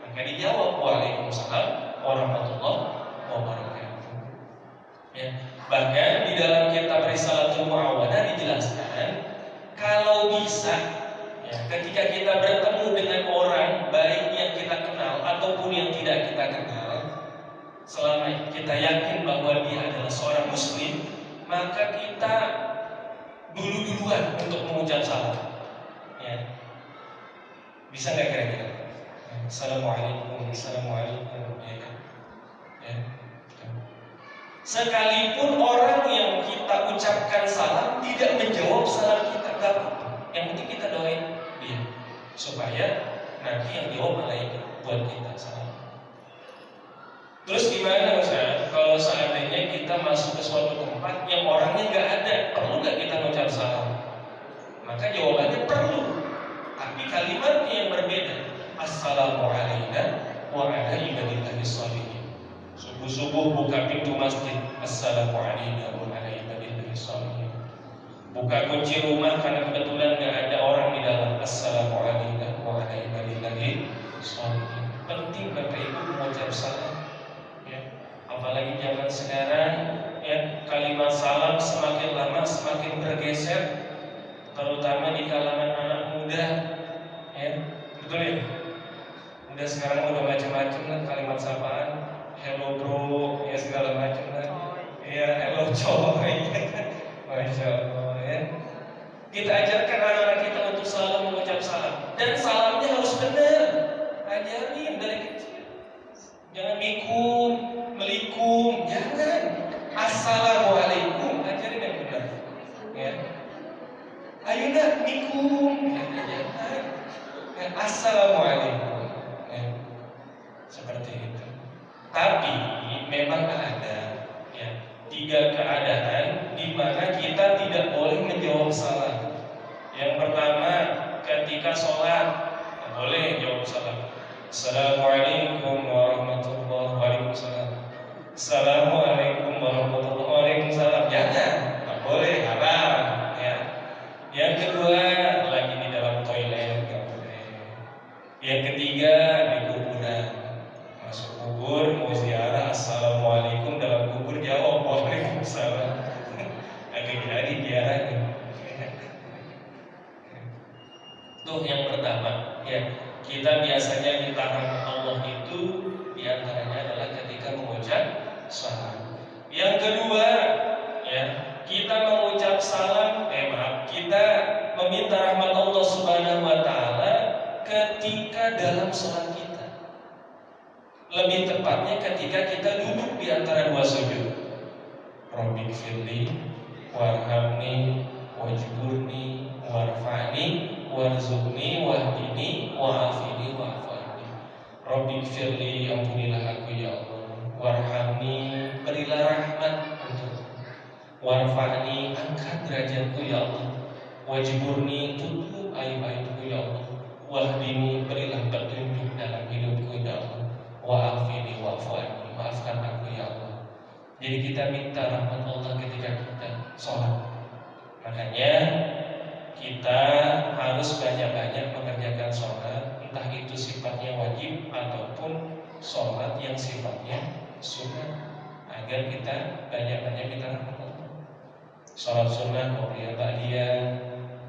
Maka dijawab waalaikumsalam warahmatullahi wabarakatuh. Ya. Bahkan di dalam kitab Risalatul Mu'awadah dijelaskan kalau bisa, ya, ketika kita bertemu dengan orang baik yang kita kenal ataupun yang tidak kita kenal, selama kita yakin bahwa dia adalah seorang muslim, maka kita duluan untuk mengucap salam. Ya. Bisa nggak kira-kira? Assalamualaikum, assalamualaikum. Ya. Sekalipun orang yang kita ucapkan salam tidak menjawab salam kita, nggak apa-apa. Yang penting kita doain dia supaya nanti yang jawab malaikat buat kita salam. Terus gimana Ustaz? Kalau seandainya kita masuk ke suatu tempat yang orangnya nggak ada, perlu nggak kita mengucap salam? Maka jawabannya perlu, tapi kalimatnya yang berbeda. Assalamualaikum wa ala ibadillahi sholihin. Subuh-subuh buka pintu masjid, Assalamualaikum wa ala ibadillahi sholihin. Buka kunci rumah karena kebetulan nggak ada orang di dalam, Assalamualaikum wa ala ibadillahi sholihin. Penting Bapak Ibu mengucap salam. Ya. apalagi zaman sekarang ya, kalimat salam semakin lama semakin bergeser, terutama di kalangan anak muda ya, betul ya. Udah sekarang udah macam-macam lah kalimat sapaan, hello bro ya, segala macam lah ya, hello coy Masya Allah ya. Kita ajarkan anak-anak kita untuk selalu mengucap salam, dan salamnya harus benar, ajarin dari kecil. Jangan mikum, melikum, jangan. Assalamualaikum, ajarin yang benar ya. Ayo nak mikum, jangan. Assalamualaikum ya. Seperti itu. Tapi memang ada ya, 3 keadaan di mana kita tidak boleh menjawab salam. Yang pertama, ketika sholat boleh jawab salam. Assalamualaikum warahmatullahi wabarakatuh. Assalamualaikum warahmatullahi wabarakatuh. Jangan, nggak boleh, haram ya. Yang kedua, lagi di dalam toilet nggak boleh. Yang ketiga, di kuburan. Masuk kubur, mau ziarah, assalamualaikum, dalam kubur jawab waalaikumsalam. Agak jadi ziarahnya. Tuh yang pertama ya, kita biasanya minta rahmat Allah itu diantaranya adalah ketika mengucap salam. Yang kedua ya, kita mengucap salam, kita meminta rahmat Allah Subhanahu wa taala ketika dalam sholat kita. Lebih tepatnya ketika kita duduk di antara 2 sujud. Rabbi firli warhamni wajburni warfa'ni warzuqni wahdini wa'afini wa'afani. Rabbi firli, ampunilah aku ya Allah. Warhamni, berilah rahmat untukku. Warfa'ni, angkat derajatku ya Allah. Wajburni, tutup aib-aibku ya Allah. Wahdini, berilah petunjuk dalam hidupku ya Allah. Wa'afini wa'afani, maafkan aku ya Allah. Jadi kita minta rahmat Allah ketika kita sholat. Makanya kita harus banyak-banyak mengerjakan sholat, entah itu sifatnya wajib ataupun sholat yang sifatnya sunnah, agar kita banyak-banyak minta rahmat Allah. Sholat sunnah, qobliyah, ba'diyah,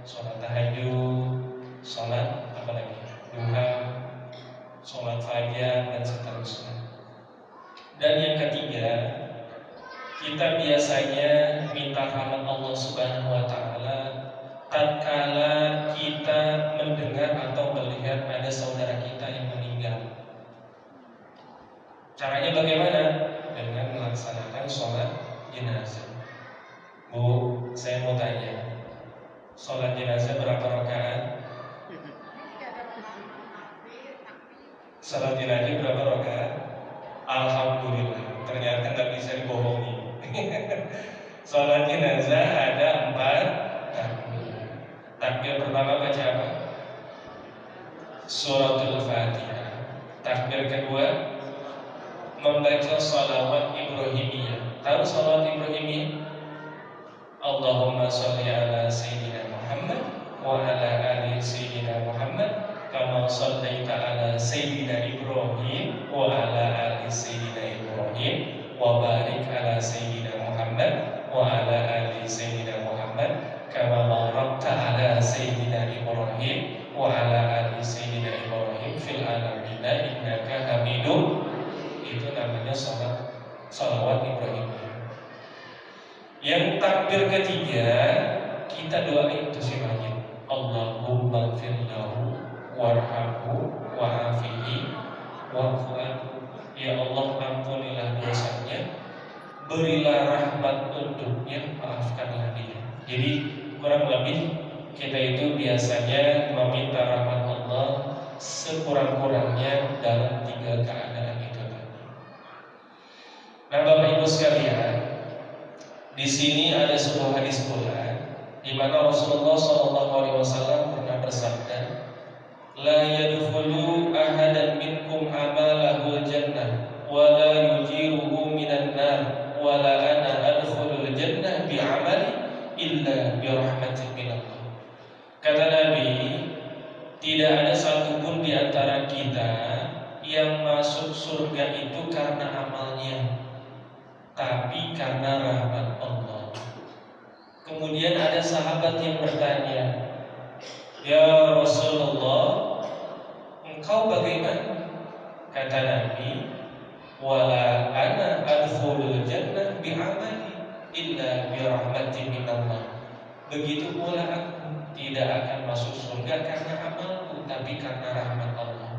sholat tahajud, sholat apa lagi? Duha, sholat fajar dan seterusnya. Dan yang ketiga, kita biasanya minta rahmat Allah Subhanahu wa taala tatkala kita mendengar atau melihat ada saudara kita yang meninggal. Caranya bagaimana? Dengan melaksanakan sholat jenazah. Bu, saya mau tanya, sholat jenazah berapa rakaat? Sholat jenazah berapa rakaat? Alhamdulillah, ternyata nggak bisa dibohongi. Sholat jenazah ada 4 takbir. Takbir pertama baca apa? Suratul Fatihah. Takbir kedua membaca shalawat Ibrahimiyah. Tahu shalawat Ibrahimiyah? Allahumma sholli ala Sayyidina Muhammad wa ala ali Sayyidina Muhammad kama shallaita ala Sayyidina Ibrahim wa ala ali Sayyidina Ibrahim wa barik ala Sayyidina Muhammad wa ala ali Sayyidina Muhammad kama barakta ala Sayyidina Ibrahim wa ala ali Sayyidina Ibrahim fil alamin innaka Hamidum. Itu namanya shalawat Ibrahim. Yang takbir ketiga kita doain itu si mayit. Allahumma ighfir lahu warhamhu wa'afihi wa'fu anhu. Ya Allah, ampunilah dosanya, berilah rahmat untuknya, maafkanlah dia. Jadi kurang lebih kita itu biasanya meminta rahmat Allah sekurang-kurangnya dalam 3 keadaan itu tadi. Nah, Bapak Ibu sekalian, di sini ada sebuah hadis pula di mana Rasulullah SAW pernah bersabda, la yadkhulu ahadan minkum amalahul jannah wa la yujiruhu minan nar wa la ana adkhulul jannah bi'amali illa bi rahmatin minallah. Kata Nabi, tidak ada satupun di antara kita yang masuk surga itu karena amalnya. tapi karena rahmat Allah. Kemudian ada sahabat yang bertanya, "Ya Rasulullah, engkau bagaimana?" Kata Nabi, "Wala ana adkhulul jannah bi'amali illa bi rahmatin minallah." Begitu pula aku tidak akan masuk surga karena amalku, tapi karena rahmat Allah.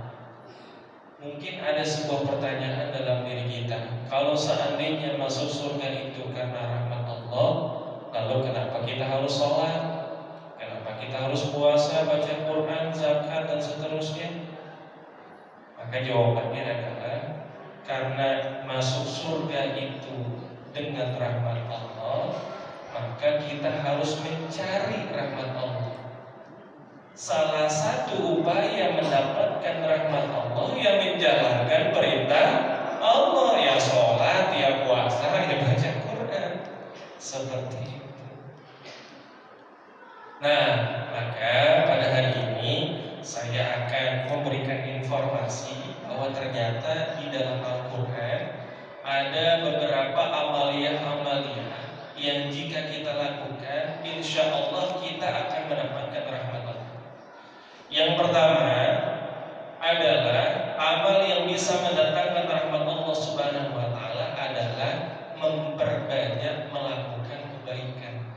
Mungkin ada sebuah pertanyaan dalam diri kita, kalau seandainya masuk surga itu karena rahmat Allah, lalu kenapa kita harus sholat? Kenapa kita harus puasa, baca Quran, zakat, dan seterusnya? Maka jawabannya adalah karena masuk surga itu dengan rahmat Allah, maka kita harus mencari rahmat Allah. Salah satu upaya mendapatkan rahmat Allah yang menjalankan perintah Allah, ya sholat, ya puasa, ya baca Quran, seperti itu. Nah, maka pada hari ini saya akan memberikan informasi bahwa ternyata di dalam Al-Quran ada beberapa amaliyah-amaliyah yang jika kita lakukan, insya Allah kita akan mendapatkan rahmat Allah. Yang pertama adalah amal yang bisa mendatangkan rahmat Allah Subhanahu wa taala adalah memperbanyak melakukan kebaikan.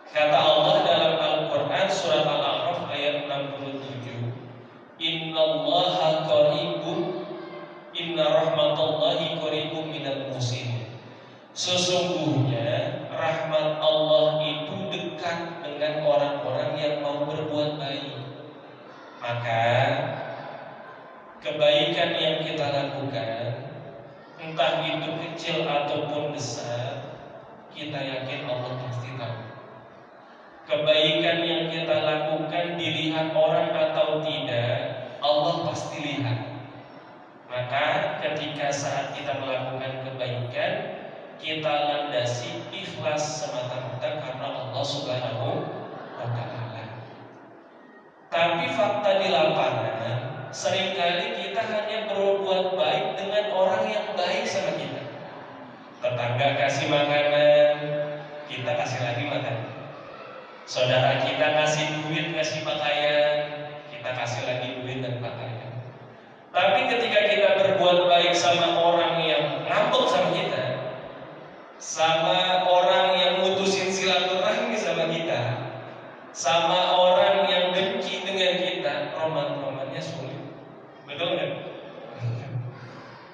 Kata Allah dalam Al-Qur'an surat Al-A'raf ayat 67, "Innallaha qaribun, inna rahmatallahi qaribun minal muhsinin." Sesungguhnya rahmat Allah itu dekat dengan orang-orang yang mau berbuat baik. Maka kebaikan yang kita lakukan, entah itu kecil ataupun besar, kita yakin Allah pasti tahu. Kebaikan yang kita lakukan dilihat orang atau tidak, Allah pasti lihat. Maka ketika saat kita melakukan kebaikan, kita landasi ikhlas semata-mata karena Allah Subhanahu wa ta'ala. Tapi fakta di lapangan, seringkali kita hanya berbuat baik dengan orang yang baik sama kita. Tetangga kasih makanan, kita kasih lagi makanan. Saudara kita ngasih duit, ngasih pakaian, kita kasih lagi duit dan pakaian. Tapi ketika kita berbuat baik sama orang yang ngambek sama kita, sama orang yang mutusin silaturahmi sama kita, sama orang yang benci dengan kita, roman-romannya sulit. Betul nggak?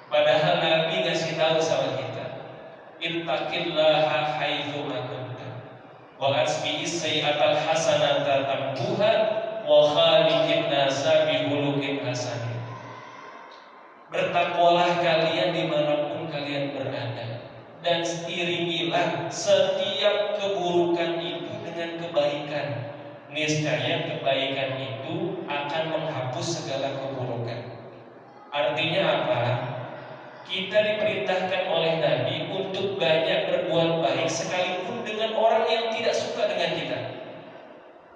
Padahal Nabi ngasih tahu sama kita, ittaqillaha haitsu ma kunta wa asbi'is sayyi'atal hasanata tambuha wa khaliqin nasa bi khuluqin hasan. Bertakwalah kalian dimanapun kalian berada, dan iringilah setiap keburukan itu dengan kebaikan. Niscaya kebaikan itu akan menghapus segala keburukan. Artinya apa? Kita diperintahkan oleh Nabi untuk banyak berbuat baik sekalipun dengan orang yang tidak suka dengan kita.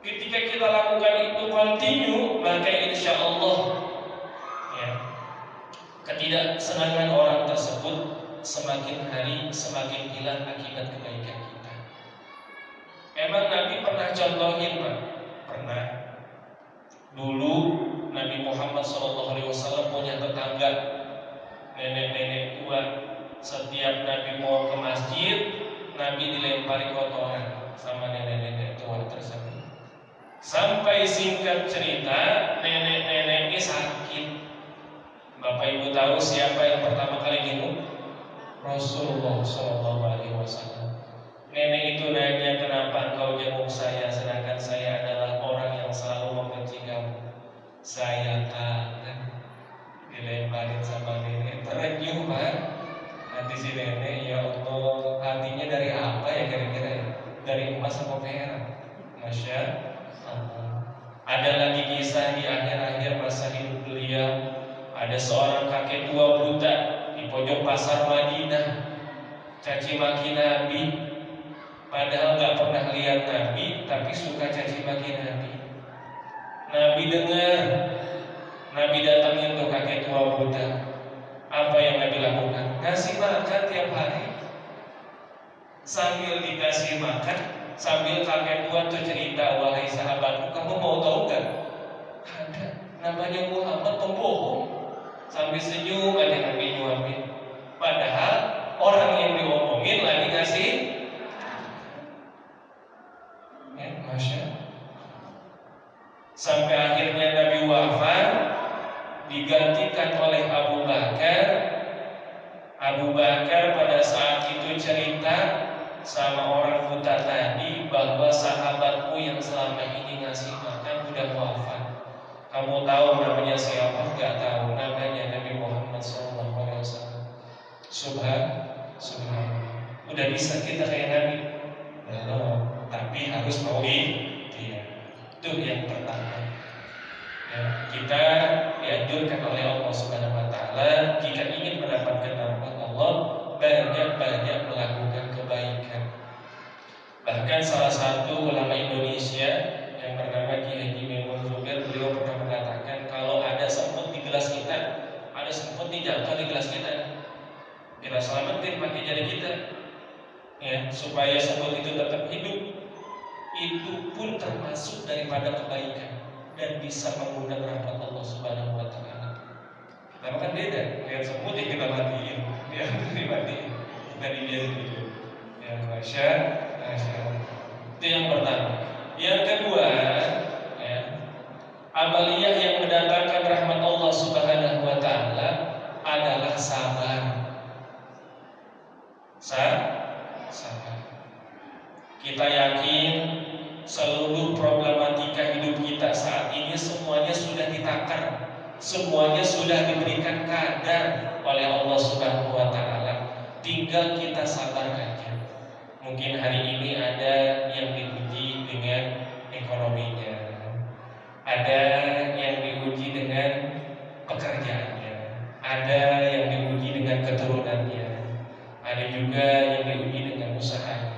Ketika kita lakukan itu continue, maka insya Allah ya, ketidaksenangan orang tersebut semakin hari semakin hilang akibat kebaikan kita. Emang Nabi pernah contohin, Pak? Pernah. Dulu Nabi Muhammad SAW punya tetangga nenek-nenek tua. Setiap Nabi mau ke masjid, Nabi dilempari kotoran sama nenek-nenek tua tersebut. Sampai singkat cerita, nenek-nenek ini sakit. Bapak Ibu tahu siapa yang pertama kali jenguk? Rasulullah SAW. Nenek itu nanya, kenapa engkau jenguk saya sedangkan saya adalah orang yang selalu membenci kamu? Saya kangen. Dilemparin sama nenek, terenyuh Pak. Hati si nenek, ya Allah, hatinya dari apa ya kira-kira ya? Dari emas atau perak? Masya Allah. Ada lagi kisah di akhir-akhir masa hidup beliau. Ada seorang kakek tua buta di pojok pasar Madinah, caci maki Nabi. Padahal gak pernah lihat Nabi, tapi suka caci maki Nabi. Nabi dengar, Nabi datangin tuh kakek tua buta. Apa yang Nabi lakukan? Ngasih makan tiap hari. sambil dikasih makan, sambil kakek tua tuh cerita, wahai sahabatku, kamu mau tahu nggak? Ada namanya Muhammad pembohong. Sambil senyum aja Nabi nyuapin. Padahal orang yang diomongin lagi kasih. Masya. Sampai akhirnya Nabi wafat, digantikan oleh Abu Bakar. Abu Bakar pada saat itu cerita sama orang buta tadi bahwa sahabatku yang selama ini ngasih makan udah wafat. Kamu tahu namanya siapa? Gak tahu. Namanya Nabi Muhammad SAW. Subhanallah. Udah bisa kita kayak Nabi? Belum. Tapi harus mau dia. Itu yang pertama. Ya, kita dianjurkan oleh Allah Subhanahu Wa Taala jika ingin mendapatkan rahmat Allah, banyak-banyak melakukan kebaikan. Bahkan salah satu ulama Indonesia yang bernama Ki Haji Maimun Zubair, beliau pernah mengatakan kalau ada semut di gelas kita, ada semut di jatuh di gelas kita, selamatin pakai jari kita, ya, supaya semut itu tetap hidup. Itu pun termasuk daripada kebaikan dan bisa mengundang rahmat Allah Subhanahu Wa Taala. Tapi kan beda, lihat semut yang kita matiin, ya dimatiin, kita dibiarin hidup. Ya, masya Allah. Itu yang pertama. Yang kedua, ya, amaliyah yang mendatangkan rahmat Allah Subhanahu Wa Taala adalah sabar. Sabar. Kita yakin seluruh problematika hidup kita saat ini semuanya sudah ditakar, semuanya sudah diberikan kadar oleh Allah Subhanahu Wa Taala. Tinggal kita sabar aja. Mungkin hari ini ada yang diuji dengan ekonominya, ada yang diuji dengan pekerjaannya, ada yang diuji dengan keturunannya, ada juga yang diuji dengan usahanya.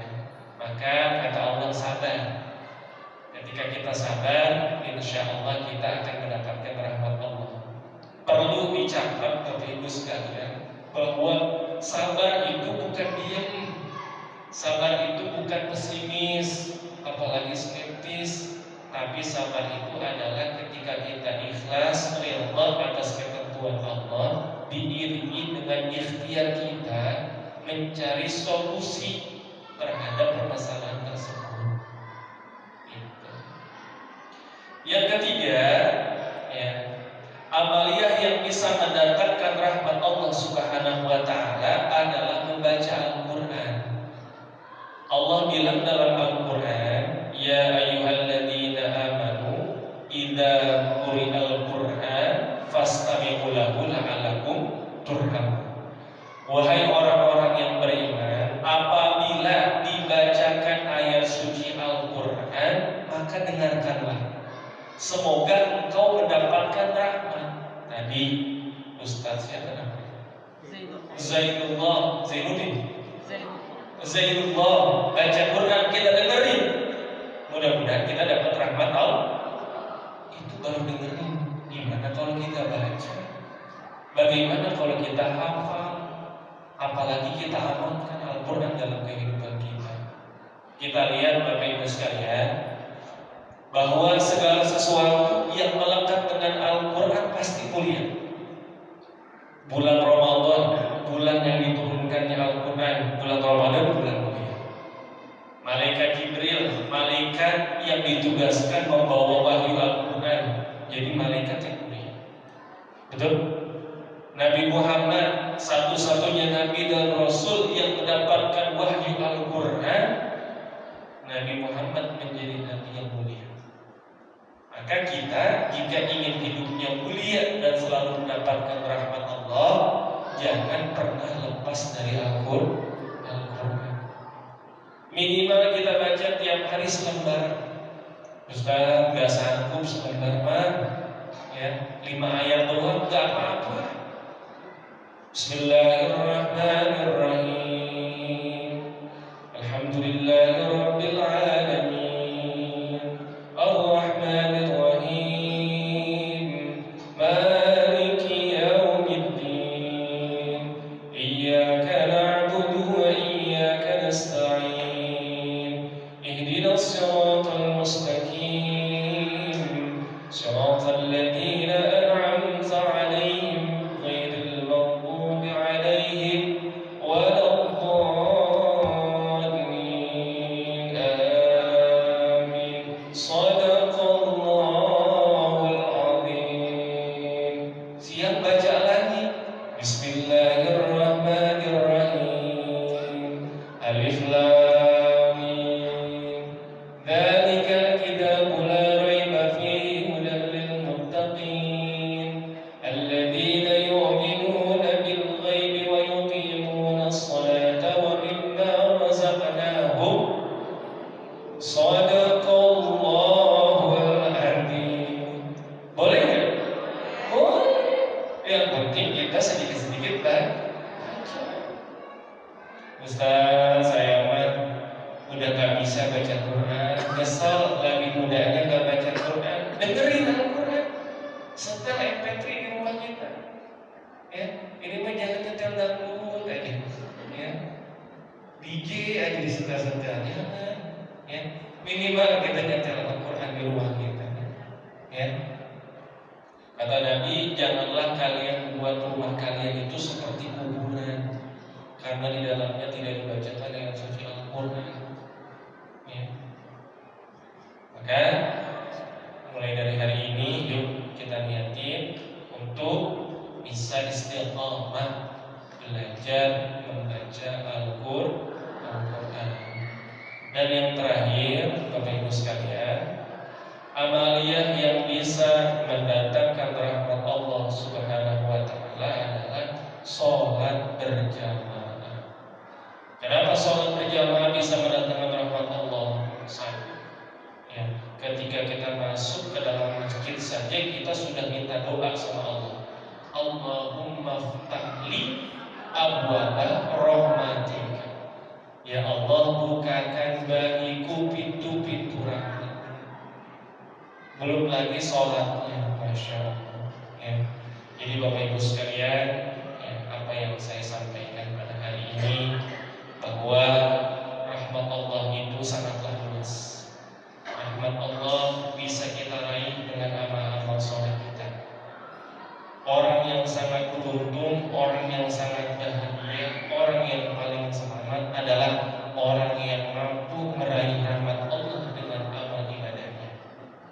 Maka kata Allah sabar. Ketika kita sabar, insya Allah kita akan mendapatkan rahmat Allah. Perlu dicatat Bapak Ibu sekalian bahwa sabar itu bukan diam, sabar itu bukan pesimis, apalagi skeptis. Tapi sabar itu adalah ketika kita ikhlas redha atas ketentuan Allah, diiringi dengan ikhtiar kita mencari solusi terhadap permasalahan tersebut. Yang ketiga, ya, amaliyah yang bisa mendatangkan rahmat Allah Subhanahu Wa Taala adalah membaca Al-Quran. Allah bilang dalam Al-Quran, ya ayyuhalladzina amanu idza quri'al Quran fastami'u lahu la'allakum turhamun. Wahai orang-orang yang beriman, apabila dibacakan ayat suci Al-Quran, maka dengarkanlah. Semoga engkau mendapatkan rahmat. Tadi Ustaz siapa namanya? Zainullah baca Quran, kita dengerin. Mudah-mudahan kita dapat rahmat Allah. Itu baru dengerin. Gimana kalau kita baca? Bagaimana kalau kita hafal? Apalagi kita amalkan Al-Quran dalam kehidupan kita. Kita lihat Bapak Ibu sekalian, bahwa segala sesuatu yang melekat dengan Al-Quran pasti mulia. Bulan Ramadan, bulan yang diturunkannya Al-Quran, bulan Ramadan bulan mulia. Malaikat Jibril, malaikat yang ditugaskan membawa wahyu Al-Quran, jadi malaikat yang mulia. Betul? Nabi Muhammad satu-satunya Nabi dan Rasul yang mendapatkan wahyu Al-Quran. Nabi Muhammad menjadi Nabi yang mulia. Maka kita jika ingin hidupnya mulia dan selalu mendapatkan rahmat Allah, jangan pernah lepas dari Al-Quran. Minimal kita baca tiap hari selembar. Ustaz nggak sanggup selembar mah, ya 5 ayat doang nggak apa-apa. Bismillahirrahmanirrahim. Alhamdulillahirabbil alamin. Ar-Rahmanir Rahim. Maliki yaumiddin. Iyyaka na'budu wa iyyaka nasta'in. baca lagi. Bismillahirrahmanirrahim. Alif Lam Mim. Dzalikal kitabu la raiba fihi hudan lil muttaqin alladzina yu'minuna bil ghaibi wa yuqimuna as-salata wa mimma razaqnahum shadaqallahul adzim. Boleh nggak? Boleh. Yang penting kita sedikit-sedikit baca. Ustaz, saya mah udah gak bisa baca Quran, kesel lagi mudanya gak baca Quran. Dengerin Al-Quran, setel MP3 di rumah kita. Ya, ini mah jangan nyetel dangdut aja. Ya, DJ aja disetel-setel, jangan. Ya, minimal kita nyetel Al-Quran di rumah kita. Ya, kata Nabi, janganlah kalian buat rumah kalian itu seperti kuburan, karena di dalamnya tidak dibacakan dengan suci Al-Quran. Ya. Maka mulai dari hari ini yuk kita niatin untuk bisa istiqamah belajar membaca Al-Quran. Dan yang terakhir, Bapak Ibu sekalian, amaliyah yang bisa mendatangkan rahmat Allah Subhanahu wa taala adalah sholat berjamaah. Kenapa sholat berjamaah bisa mendatangkan rahmat Allah? Satu, ya, ketika kita masuk ke dalam masjid saja kita sudah minta doa sama Allah. Allahumma ftahli abwaba rahmatika. Ya Allah, bukakan bagiku pintu-pintu rahmat. Belum lagi sholatnya, Masya Allah. Ya. Jadi Bapak Ibu sekalian, ya, apa yang saya sampaikan pada hari ini, bahwa rahmat Allah itu sangatlah luas. Rahmat Allah bisa kita raih dengan amal-amal sholat kita. Orang yang sangat beruntung, orang yang sangat bahagia, orang yang paling selamat adalah orang yang mampu meraih rahmat Allah dengan amal ibadahnya.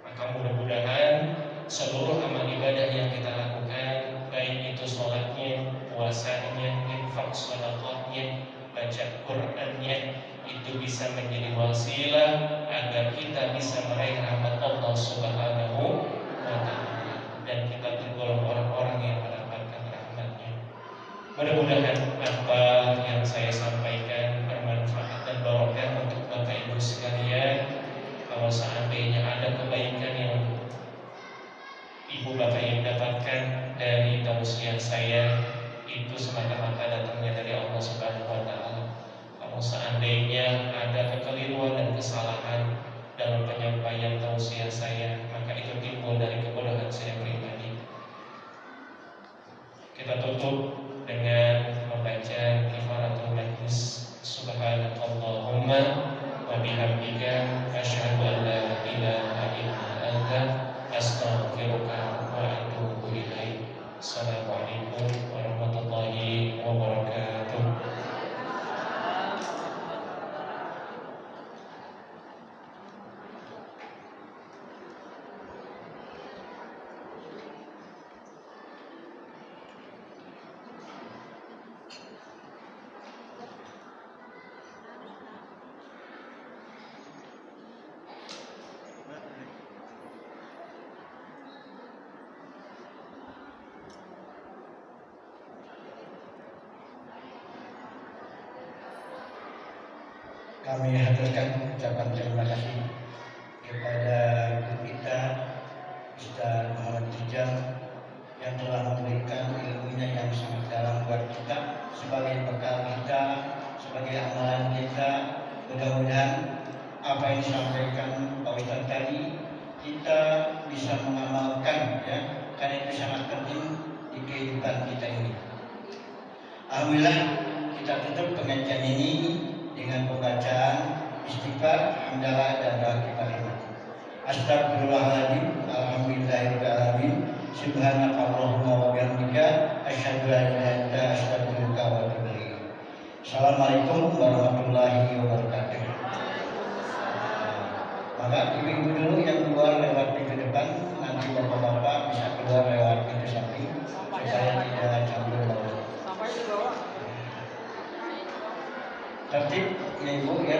Maka mudah-mudahan seluruh amal ibadah yang kita lakukan, baik itu sholatnya, puasanya, infak sedekahnya, baca Qur'annya, itu bisa menjadi wasilah agar kita bisa meraih rahmat Allah Subhanahu wa ta'ala, dan kita tergolong orang-orang yang mendapatkan rahmatnya. Mudah-mudahan apa yang saya sampaikan bermanfaat dan barokah untuk Bapak Ibu sekalian. Kalau seandainya ada kebaikan yang Ibu Bapak yang dapatkan dari tausiah saya, itu semata-mata datangnya dari Allah Subhanahu wa taala. Kalau seandainya ada kekeliruan dan kesalahan dalam penyampaian tausiah saya, maka itu timbul dari kebodohan saya pribadi. Kita tutup dengan membaca kifaratul majlis. Subhanakallahumma wa bihamdika asyhadu an la ilaha illa anta astaghfiruka wa atubu ilaik. Assalamualaikum warahmatullahi wabarakatuh. Kami haturkan ucapan terima kasih kepada guru kita Ustaz Muhammad Rijal yang telah memberikan ilmunya yang sangat dalam buat kita sebagai bekal kita, sebagai amalan kita. Mudah-mudahan apa yang disampaikan Pak Ustaz tadi kita bisa mengamalkan, ya, karena itu sangat penting di kehidupan kita ini. Alhamdulillah, kita tutup pengajian ini dengan pembacaan istighfar, hamdalah, dan doa kifaratul. Astagfirullahaladzim, alhamdulillahirabbil alamin, subhanakallahumma wa bihamdika asyhadu an la ilaha illa anta astaghfiruka wa atubu ilaik. Assalamualaikum warahmatullahi wabarakatuh. Maka ibu-ibu dulu yang keluar lewat pintu depan, nanti bapak-bapak bisa keluar lewat pintu samping. Tertib ya Ibu ya.